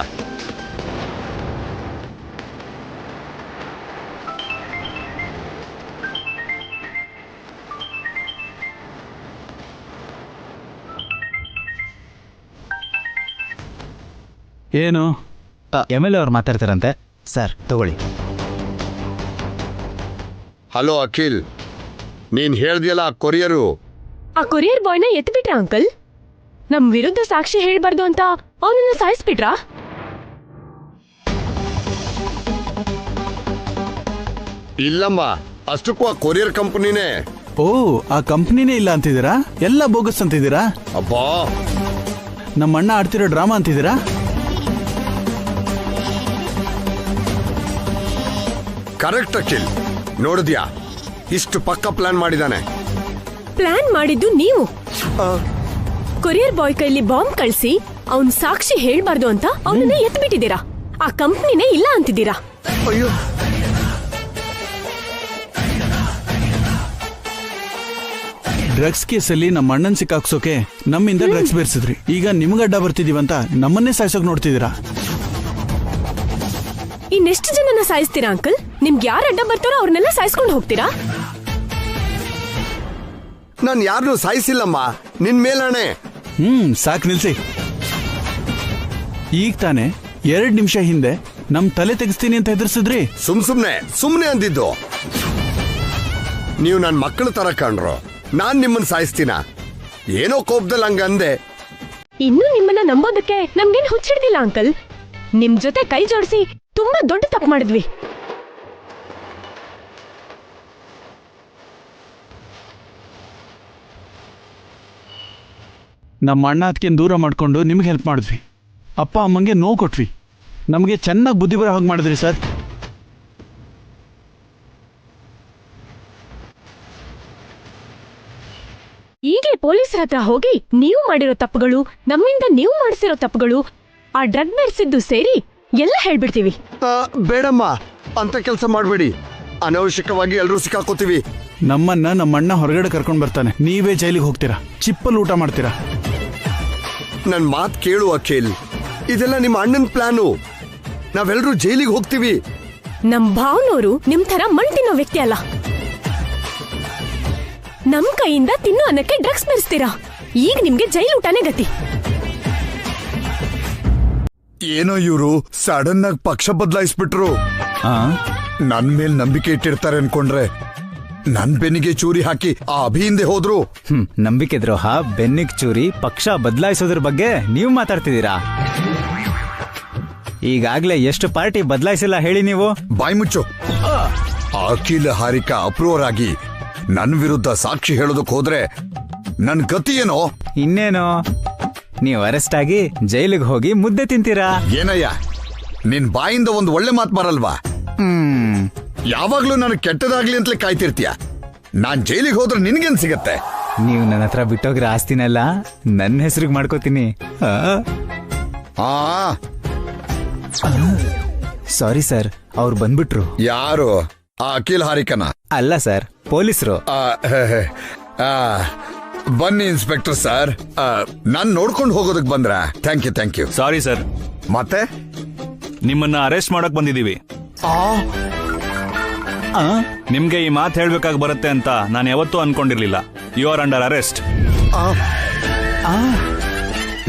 ಏನು? MLA ಅವ್ರು ಮಾತಾಡ್ತಾರಂತೆ ಸರ್, ತಗೊಳ್ಳಿ. ಹಲೋ ಅಖಿಲ್, ನೀನ್ ಹೇಳ್ದಿಯಲ್ಲ ಆ ಕೊರಿಯರು. ಆ ಕೊರಿಯರ್ ಬಾಯ್ನ ಎತ್ಬಿಟ್ರ ಅಂಕಲ್? ನಮ್ ವಿರುದ್ಧ ಸಾಕ್ಷಿ ಹೇಳ್ಬಾರ್ದು ಅಂತ ಅವನನ್ನ ಸಾಯಿಸ್ಬಿಟ್ರಾ? ಇಲ್ಲಮ್ಮ, ಅಷ್ಟಕ್ಕೂ ಆ ಕೊರಿಯರ್ ಕಂಪನಿನೇ. ಓ, ಆ ಕಂಪ್ನಿನೇ ಇಲ್ಲ ಅಂತಿದ್ದೀರಾ? ಎಲ್ಲ ಬೋಗಸ್ ಅಂತಿದ್ದೀರಾ? ಅಬ್ಬಾ, ನಮ್ಮ ಅಣ್ಣ ಆಡ್ತಿರೋ ಡ್ರಾಮಾ ಅಂತಿದ್ದೀರಾ? ಕರೆಕ್ಟ್ ಅಖಿಲ್, ನೋಡಿದ್ಯಾ ಇಷ್ಟು ಪಕ್ಕ ಪ್ಲಾನ್ ಮಾಡಿದಾನೆ. ಪ್ಲಾನ್ ಮಾಡಿದ್ದು ನೀವು. ಕೊರಿಯರ್ ಬಾಯ್ ಕೈಲಿ ಬಾಂಬ್ ಕಳ್ಸಿ ಅವನ್ ಸಾಕ್ಷಿ ಹೇಳ್ಬಾರ್ದು ಅಂತ ಅವನನ್ನ ಎತ್ಬಿಟ್ಟಿದ್ದೀರಾ. ಆ ಕಂಪ್ನಿನೇ ಇಲ್ಲ ಅಂತಿದ್ದೀರಾ. ಅಯ್ಯೋ, ಡ್ರಗ್ಸ್ ಕೇಸಲ್ಲಿ ನಮ್ಮ ಅಣ್ಣನ್ ಸಿಕ್ಕಾಕ್ಸೋಕೆ ನಮ್ಮಿಂದ ಡ್ರಗ್ಸ್ ಬೇರ್ಸಿದ್ರಿ. ಈಗ ನಿಮ್ಗಡ್ಡ ಬರ್ತಿದೀವಂತ ನಮ್ಮನ್ನೇ ಸಾಯ್ಸೋಕ್ ನೋಡ್ತಿದ್ದೀರಾ. ಇನ್ನೆಷ್ಟು ಜನನ ಸಾಯಿಸ್ತೀರಾ ಅಂಕಲ್? ನಿಮ್ಗೆ ಯಾರು ಅಡ್ಡ ಬರ್ತಾರೋ ಅವ್ರನ್ನೆಲ್ಲ ಸಾಯಿಸ್ಕೊಂಡು ಹೋಗ್ತೀರಾ? ನಾನು ಯಾರನ್ನೂ ಸಾಯಿಸಿಲ್ಲಮ್ಮ, ನಿನ್ ಮೇಲಾಣೆ. ಸಾಕು ನಿಲ್ಸಿ. ಈಗ ತಾನೆ 2 ನಿಮಿಷ ಹಿಂದೆ ನಮ್ ತಲೆ ತೆಗಿಸ್ತೀನಿ ಅಂತ ಹೆದರ್ಸಿದ್ರಿ. ಸುಮ್ನೆ ಅಂದಿದ್ದು. ನೀವು ನನ್ನ ಮಕ್ಕಳ ತರ ಕಂಡ್ರು, ನಾನ್ ನಿಮ್ಮನ್ನ ಸಾಯಿಸ್ತೀನ? ಏನೋ ಕೋಪದಲ್ಲಿ ಹಂಗಂದೆ. ಇನ್ನು ನಿಮ್ಮನ್ನ ನಂಬೋದಕ್ಕೆ ನಮ್ಗೇನ್ ಹುಚ್ಚಿಡ್ದಿಲ್ಲ ಅಂಕಲ್. ನಿಮ್ ಜೊತೆ ಕೈ ಜೋಡಿಸಿ ತುಂಬಾ ದೊಡ್ಡ ತಪ್ಪು ಮಾಡಿದ್ವಿ. ನಮ್ಮ ಅಣ್ಣ ಅದಕ್ಕೇನು ದೂರ ಮಾಡ್ಕೊಂಡು ನಿಮ್ಗೆ ಹೆಲ್ಪ್ ಮಾಡಿದ್ವಿ. ಅಪ್ಪ ಅಮ್ಮಂಗೆ ನೋವು ಕೊಟ್ವಿ. ನಮಗೆ ಚೆನ್ನಾಗಿ ಬುದ್ಧಿ ಬರೋ ಹಾಗೆ ಮಾಡಿದ್ರಿ ಸರ್. ಈಗಲೇ ಪೊಲೀಸರ ಹತ್ರ ಹೋಗಿ ನೀವು ಮಾಡಿರೋ ತಪ್ಪುಗಳು, ನಮ್ಮಿಂದ ನೀವು ಮಾಡಿಸಿರೋ ತಪ್ಪುಗಳು, ಆ ಡ್ರಗ್ ನಡೆಸಿದ್ದು ಸೇರಿ ಎಲ್ಲ ಹೇಳ್ಬಿಡ್ತೀವಿ. ಬೇಡಮ್ಮ, ಅಂತ ಕೆಲಸ ಮಾಡಬೇಡಿ. ಅನವಶ್ಯಕವಾಗಿ ಎಲ್ಲರೂ ಸಿಕ್ಕಾಕೋತೀವಿ. ನಮ್ಮನ್ನ ನಮ್ಮ ಅಣ್ಣ ಹೊರಗಡೆ ಕರ್ಕೊಂಡು ಬರ್ತಾನೆ, ನೀವೇ ಜೈಲಿಗೆ ಹೋಗ್ತೀರಾ, ಚಿಪ್ಪಲ್ಲಿ ಊಟ ಮಾಡ್ತೀರಾ. ನನ್ ಮಾತ್ ಕೇಳು ಅಖಿಲ್, ಇದೆಲ್ಲ ನಿಮ್ಮ ಅಣ್ಣನ ಪ್ಲಾನು. ನಾವೆಲ್ಲರೂ ಜೈಲಿಗೆ ಹೋಗ್ತೀವಿ. ನಮ್ ಭಾವನವರು ನಿಮ್ ತರ ಮಣ್ ತಿನ್ನೋ ವ್ಯಕ್ತಿ ಅಲ್ಲ. ನಮ್ ಕೈಯಿಂದ ತಿನ್ನೋ ಅನ್ನಕ್ಕೆ ಡ್ರಗ್ಸ್ ಬೆರೆಸ್ತೀರಾ. ಈಗ ನಿಮ್ಗೆ ಜೈಲು ಊಟನೇ ಗತಿ. ಏನೋ ಇವರು ಸಡನ್ ಆಗಿ ಪಕ್ಷ ಬದಲಾಯಿಸ್ಬಿಟ್ರು. ನನ್ ಮೇಲ್ ನಂಬಿಕೆ ಇಟ್ಟಿರ್ತಾರೆ ಅನ್ಕೊಂಡ್ರೆ ನನ್ ಬೆನ್ನಿಗೆ ಚೂರಿ ಹಾಕಿ ಆ ಅಭಿ ಹಿಂದೆ ಹೋದ್ರು. ನಂಬಿಕೆ ದ್ರೋಹ, ಬೆನ್ನಿಗೆ ಚೂರಿ, ಪಕ್ಷ ಬದಲಾಯಿಸೋದ್ರ ಬಗ್ಗೆ ನೀವು ಮಾತಾಡ್ತಿದ್ದೀರಾ? ಈಗಾಗ್ಲೇ ಎಷ್ಟು ಪಾರ್ಟಿ ಬದಲಾಯಿಸಿಲ್ಲ ಹೇಳಿ ನೀವು? ಬಾಯ್ ಮುಚ್ಚು. ಅಖಿಲ್ ಹಾರಿಕಾ ಅಪ್ರೂವರ್ ಆಗಿ ನನ್ ವಿರುದ್ಧ ಸಾಕ್ಷಿ ಹೇಳೋದಕ್ ಹೋದ್ರೆ ನನ್ ಗತಿ ಏನೋ? ಇನ್ನೇನೋ, ನೀವು ಅರೆಸ್ಟ್ ಆಗಿ ಜೈಲಿಗೆ ಹೋಗಿ ಮುದ್ದೆ ತಿಂತೀರಾ. ಏನಯ್ಯ, ನಿನ್ ಬಾಯಿಂದ ಒಂದು ಒಳ್ಳೆ ಮಾತು ಬರಲ್ವಾ? ಯಾವಾಗ್ಲೂ ನನಗೆ ಕೆಟ್ಟದಾಗ್ಲಿ ಅಂತಲೇ ಕಾಯ್ತಿರ್ತೀಯ. ನಾನ್ ಜೈಲಿಗೆ ಹೋದ್ರೆ ನಿನ್ಗೇನ್ ಸಿಗತ್ತೆ? ನೀವು ನನ್ನ ಹತ್ರ ಬಿಟ್ಟೋಗ್ರ ಆಸ್ತಿನೆಲ್ಲ ನನ್ನ ಹೆಸರಿಗೆ ಮಾಡ್ಕೋತೀನಿ. ಸಾರಿ ಸರ್, ಅವ್ರು ಬಂದ್ಬಿಟ್ರು. ಯಾರು? ಆ ಅಖಿಲ್ ಹಾರಿಕನ? ಅಲ್ಲ ಸರ್, ಪೊಲೀಸರು. ಬನ್ನಿ ಇನ್ಸ್ಪೆಕ್ಟರ್ ಸರ್, ನಾನ್ ನೋಡ್ಕೊಂಡು ಹೋಗೋದಕ್ ಬಂದ್ರ? Thank you. ಸಾರಿ ಸರ್, ಮತ್ತೆ ನಿಮ್ಮನ್ನ ಅರೆಸ್ಟ್ ಮಾಡಕ್ ಬಂದಿದೀವಿ. ನಿಮ್ಗೆ ಈ ಮಾತು ಹೇಳ್ಬೇಕಾಗಿ ಬರುತ್ತೆ ಅಂತ ನಾನು ಯಾವತ್ತೂ ಅನ್ಕೊಂಡಿರ್ಲಿಲ್ಲ. You are under arrest.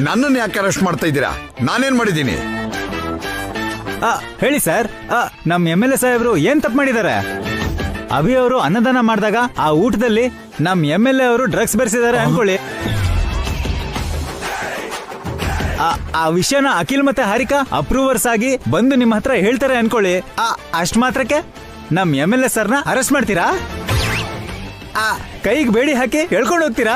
ನನ್ನನ್ನು ಯಾಕೆ ಅರೆಸ್ಟ್ ಮಾಡ್ತಾ ಇದ್ದೀರಾ? ನಾನೇನ್ ಮಾಡಿದ್ದೀನಿ? ಹೇಳಿ ಸರ್, ನಮ್ MLA ಸಾಹೇಬ್ರು ಏನ್ ತಪ್ಪು ಮಾಡಿದ್ದಾರೆ? ಅಭಿ ಅವರು ಅನ್ನದಾನ ಮಾಡಿದಾಗ ಆ ಊಟದಲ್ಲಿ ನಮ್ MLA ಅವರು ಡ್ರಗ್ಸ್ ಬೆರೆಸಿದ್ದಾರೆ ಅನ್ಕೊಳ್ಳಿ. ಆ ವಿಷಯನ ಅಖಿಲ್ ಮತ್ತೆ ಹಾರಿಕಾ ಅಪ್ರೂವರ್ಸ್ ಆಗಿ ಬಂದು ನಿಮ್ಮ ಹತ್ರ ಹೇಳ್ತಾರೆ ಅನ್ಕೊಳ್ಳಿ. ಅಷ್ಟ್ ಮಾತ್ರಕ್ಕೆ ನಮ್ MLA ಸರ್ನ ಅರೆಸ್ಟ್ ಮಾಡ್ತೀರಾ? ಕೈಗೆ ಬೇಡಿ ಹಾಕಿ ಹೇಳ್ಕೊಂಡು ಹೋಗ್ತೀರಾ?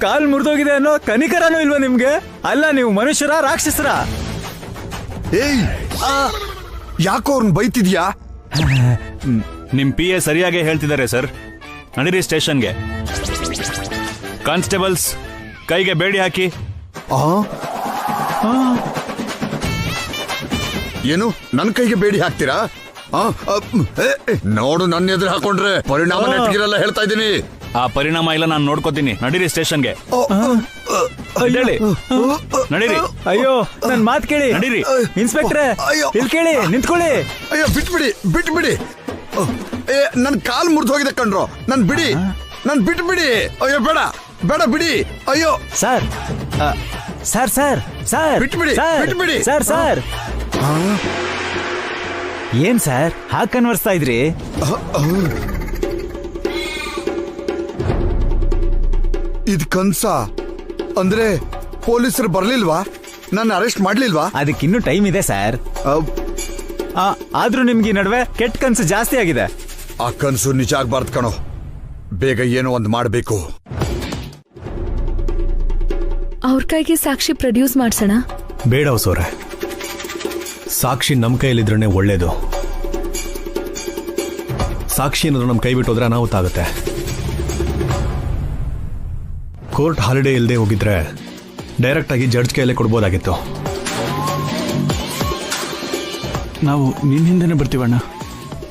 ಕಾಲ್ ಮುರಿದೋಗಿದೆ ಅನ್ನೋ ಕನಿಕರನೂ ಇಲ್ವಾ ನಿಮ್ಗೆ? ಅಲ್ಲ, ನೀವು ಮನುಷ್ಯರ ರಾಕ್ಷಸರ? ಏಯ್, ಯಾಕೋ ಅವ್ರನ್ನ ಬೈತಿದ್ಯಾ? ನಿಮ್ PA ಸರಿಯಾಗಿ ಹೇಳ್ತಿದ್ದಾರೆ ಸರ್. ನಡೀರಿ ಸ್ಟೇಷನ್ಗೆ. ಕಾನ್ಸ್ಟೇಬಲ್ಸ್, ಕೈಗೆ ಬೇಡಿ ಹಾಕಿ. ಏನು, ನನ್ನ ಕೈಗೆ ಬೇಡಿ ಹಾಕ್ತೀರಾ? ನೋಡು, ನನ್ನ ಎದುರು ಹಾಕೊಂಡ್ರೆ ಪರಿಣಾಮ ನೆಟ್ಗಿರಲ್ಲ, ಹೇಳ್ತಾ ಇದ್ದೀನಿ. ಆ ಪರಿಣಾಮ ಇಲ್ಲ, ನಾನು ನೋಡ್ಕೋತೀನಿ. ನಡೀರಿ ಸ್ಟೇಷನ್ಗೆ. ನಡೀರಿ. ಅಯ್ಯೋ, ನನ್ ಮಾತ್ ಕೇಳಿ. ನಡೀರಿ. ಇನ್ಸ್ಪೆಕ್ಟ್ರೆ, ಇಲ್ಲಿ ಕೇಳಿ, ನಿಂತ್ಕೊಳ್ಳಿ. ಅಯ್ಯೋ, ಬಿಟ್ಬಿಡಿ. ನನ್ ಕಾಲ್ ಮುರಿದು ಹೋಗಿದೆ ಕಣ್ರು, ನನ್ ಬಿಡಿ, ನನ್ ಬಿಟ್ಬಿಡಿ. ಅಯ್ಯೋ, ಬೇಡ ಬಿಡಿ. ಅಯ್ಯೋ ಸರ್, ಬಿಟ್ಬಿಡಿ. ಸರ್ ಏನ್ ಸರ್ ಹಾಗೆ ಕನ್ವರ್ಸ್ತಾ ಇದ್ರಿ? ಇದ್ ಕನ್ಸ ಅಂದ್ರೆ ಪೊಲೀಸರು ಬರ್ಲಿಲ್ವಾ? ನನ್ನ ಅರೆಸ್ಟ್ ಮಾಡ್ಲಿಲ್ವಾ? ಅದಕ್ಕಿನ್ನೂ ಟೈಮ್ ಇದೆ ಸರ್. ಆದ್ರೂ ನಿಮ್ಗೆ ಈ ನಡುವೆ ಕೆಟ್ಟ ಕನ್ಸು ಜಾಸ್ತಿ ಆಗಿದೆ. ಆ ಕನ್ಸು ನಿಜ ಆಗ್ಬಾರ್ದು ಕಣೋ. ಬೇಗ ಏನೋ ಒಂದು ಮಾಡ್ಬೇಕು. ಅವ್ರ ಕೈಗೆ ಸಾಕ್ಷಿ ಪ್ರೊಡ್ಯೂಸ್ ಮಾಡ್ಸೋಣ? ಬೇಡ ಹೊಸೋರೆ, ಸಾಕ್ಷಿ ನಮ್ಮ ಕೈಯಲ್ಲಿದ್ರೇ ಒಳ್ಳೇದು. ಸಾಕ್ಷಿ ಏನಾದ್ರು ನಮ್ಮ ಕೈ ಬಿಟ್ಟೋದ್ರೆ ಅನಾಹುತ ಆಗುತ್ತೆ. ಕೋರ್ಟ್ ಹಾಲಿಡೇ ಇಲ್ಲದೆ ಹೋಗಿದ್ರೆ ಡೈರೆಕ್ಟ್ ಆಗಿ ಜಡ್ಜ್ ಕೈಯಲ್ಲೇ ಕೊಡ್ಬೋದಾಗಿತ್ತು. ನಾವು ನಿನ್ನ ಹಿಂದೆನೆ ಬರ್ತೀವಣ್ಣ,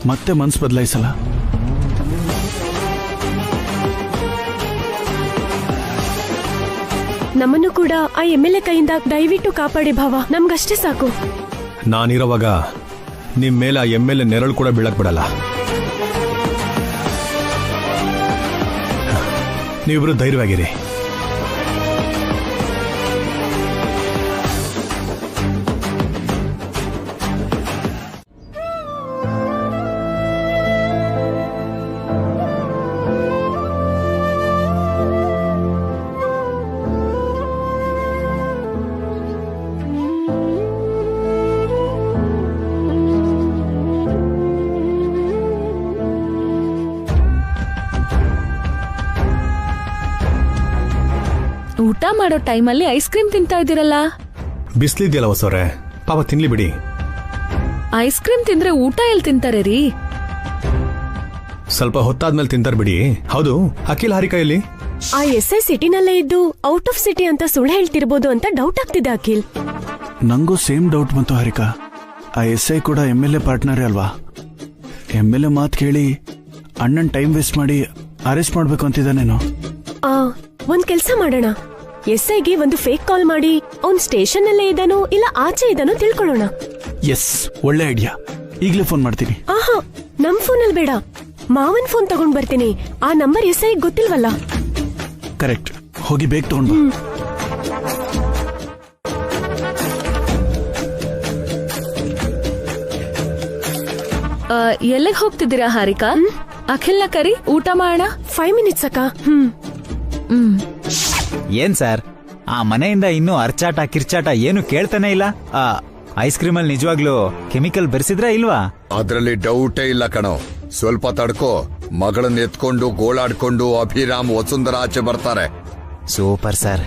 ಮತ್ತೆ ಮನ್ಸು ಬದಲಾಯಿಸಲ್ಲ. ನಮ್ಮನ್ನು ಕೂಡ ಆ MLA ಕೈಯಿಂದ ದಯವಿಟ್ಟು ಕಾಪಾಡಿ ಭಾವ, ನಮ್ಗಷ್ಟೇ ಸಾಕು. ನಾನಿರೋವಾಗ ನಿಮ್ ಮೇಲೆ ಆ MLA ನೆರಳು ಕೂಡ ಬೀಳಕ್ ಬಿಡಲ್ಲ. ನೀವಿಬ್ರು ಧೈರ್ಯವಾಗಿರಿ. ಮಾಡೋ ಟೈಮಲ್ಲಿ ಐಸ್ ಕ್ರೀಮ್ ತಿಂತಾ ಇದ್ದೀರಲ್ಲ? ಬಿಸ್ಲಿದ್ಯಲ್ಲ ಹೊಸವ್ರೆ, ಪಾಪ ತಿನ್ಲಿ ಬಿಡಿ. ಐಸ್ ಕ್ರೀಮ್ ತಿಂದ್ರೆ ಊಟ ಎಲ್ಲಿ ತಿಂತಾರೆ ರೀ? ಸ್ವಲ್ಪ ಹೊತ್ತಾದ್ಮೇಲೆ ತಿಂತಾರ ಬಿಡಿ. ಹೌದು, ಅಖಿಲ್ ಹಾರಿಕಾ ಎಲ್ಲಿ? ಆ SI ಸಿಟಿನಲ್ಲೇ ಇದ್ದು ಔಟ್ ಆಫ್ ಸಿಟಿ ಅಂತ ಸುಳ್ಳು ಹೇಳ್ತಿರ್ಬೋದು ಅಂತ ಡೌಟ್ ಆಗ್ತಿದೆ ಅಖಿಲ್. ನಂಗೂ ಸೇಮ್ ಡೌಟ್ ಬಂತು ಹಾರಿಕಾ. ಆ SI ಕೂಡ MLA ಪಾರ್ಟ್ನರೇ ಅಲ್ವಾ? MLA ಮಾತು ಕೇಳಿ ಅಣ್ಣನ್ ಟೈಮ್ ವೇಸ್ಟ್ ಮಾಡಿ ಅರೆಸ್ಟ್ ಮಾಡ್ಬೇಕು ಅಂತಿದ್ದಾನೇನೋ. ಒಂದ್ ಕೆಲ್ಸ ಮಾಡೋಣ, SIಗೆ ಒಂದು ಫೇಕ್ ಕಾಲ್ ಮಾಡಿ ಅವ್ನ್ ಸ್ಟೇಷನ್ ಅಲ್ಲೇ ಇದ್ದಾನೋ ಇಲ್ಲ ಆಚೆ ಇದ್ದಾನೋ ತಿಳ್ಕೊಳ್ಳೋಣ. ಎಸ್, ಒಳ್ಳೆ ಐಡಿಯಾ. ಈಗ್ಲೇ ಫೋನ್ ಮಾಡ್ತೀನಿ. ಆಹಾ, ನಮ್ ಫೋನಲ್ಲಿ ಬೇಡ, ಮಾವನ್ ಫೋನ್ ತಗೊಂಡ್ ಬರ್ತೀನಿ. ಆ ನಂಬರ್ SI ಗೊತ್ತಿಲ್ವಲ್ಲ. ಕರೆಕ್ಟ್, ಹೋಗಿ ಬೇಗ ತಗೊಂಡ್ ಬಾ. ಎಲ್ಲಿಗೆ ಹೋಗ್ತಿದ್ದೀರಾ ಹಾರಿಕಾ? ಅಖಿಲ್ನ ಕರಿ, ಊಟ ಮಾಡೋಣ. 5 ಮಿನಿಟ್ಸ್ ಅಕ್ಕ. ಏನ್ ಸರ್, ಆ ಮನೆಯಿಂದ ಇನ್ನೂ ಅರ್ಚಾಟ ಕಿರ್ಚಾಟ ಏನು ಕೇಳ್ತಾನೆ ಇಲ್ಲ. ಐಸ್ ಕ್ರೀಮ್ ಅಲ್ಲಿ ನಿಜವಾಗ್ಲೂ ಕೆಮಿಕಲ್ ಬೆರೆಸಿದ್ರ ಇಲ್ವಾ? ಅದ್ರಲ್ಲಿ ಡೌಟೇ ಇಲ್ಲ ಕಣೋ. ಸ್ವಲ್ಪ ತಡ್ಕೋ, ಮಗಳನ್ನ ಎತ್ಕೊಂಡು ಗೋಳಾಡ್ಕೊಂಡು ಅಭಿರಾಮ್ ವಸುಂಧರಾ ಆಚೆ ಬರ್ತಾರೆ. Super sir.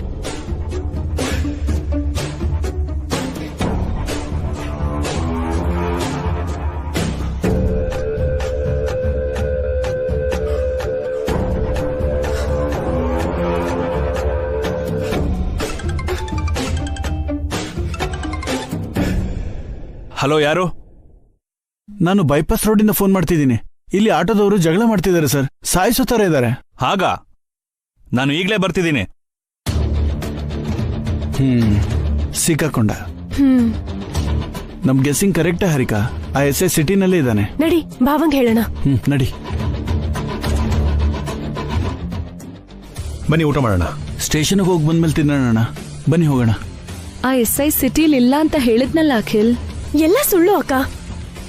ಹಲೋ, ಯಾರು? ನಾನು ಬೈಪಾಸ್ ರೋಡಿಂದ ಫೋನ್ ಮಾಡ್ತಿದ್ದೀನಿ. ಇಲ್ಲಿ ಆಟೋದವರು ಜಗಳ ಮಾಡ್ತಿದ್ದಾರೆ ಸರ್, ಸಾಯಿಸುತ್ತಾರೆ ಇದ್ದಾರೆ. ಹಾಗಾ? ನಾನು ಈಗ್ಲೇ ಬರ್ತಿದ್ದೀನಿ. ಸಿಕ್ಕಾಕೊಂಡ. ನಮ್ ಗೆಸ್ಸಿಂಗ್ ಕರೆಕ್ಟೇ ಹಾರಿಕಾ. ಆ SI ಸಿಟಿನಲ್ಲೇ ಇದ್ದಾನೆ. ನಡಿ, ಭಾವಂಗ್ ಹೇಳೋಣ. ನಡಿ. ಬನ್ನಿ ಊಟ ಮಾಡೋಣ. ಸ್ಟೇಷನ್ಗೆ ಹೋಗಿ ಬಂದ್ಮೇಲೆ ತಿನ್ನೋಣ. ಬನ್ನಿ ಹೋಗೋಣ. ಆ SI ಸಿಟಿಲಿ ಇಲ್ಲ ಅಂತ ಹೇಳಿದ್ನಲ್ಲ ಅಖಿಲ್. ಎಲ್ಲ ಸುಳ್ಳು ಅಕ್ಕ.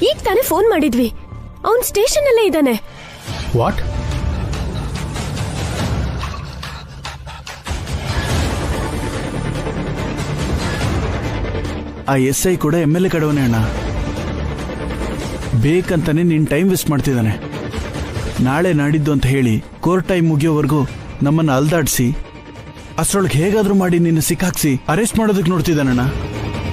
ಈಗ ತಾನೇ ಫೋನ್ ಮಾಡಿದ್ವಿ, ಅವ್ನ್ ಸ್ಟೇಷನ್ ಅಲ್ಲೇ ಇದ್ದಾನೆ. ವಾಟ್? ಆ SI ಕೂಡ MLA ಕಡವನೇ ಅಣ್ಣ. ಬೇಕಂತಾನೆ ನಿನ್ ಟೈಮ್ ವೇಸ್ಟ್ ಮಾಡ್ತಿದ್ದಾನೆ. ನಾಳೆ ನಾಡಿದ್ದು ಅಂತ ಹೇಳಿ ಕೋರ್ಟ್ ಟೈಮ್ ಮುಗಿಯೋವರೆಗೂ ನಮ್ಮನ್ನ ಅಲ್ದಾಡ್ಸಿ ಅಷ್ಟ್ರೊಳಗೆ ಹೇಗಾದ್ರೂ ಮಾಡಿ ನಿನ್ನ ಸಿಕ್ಕಾಕ್ಸಿ ಅರೆಸ್ಟ್ ಮಾಡೋದಕ್ಕೆ ನೋಡ್ತಿದ್ದಾನಣ್ಣ.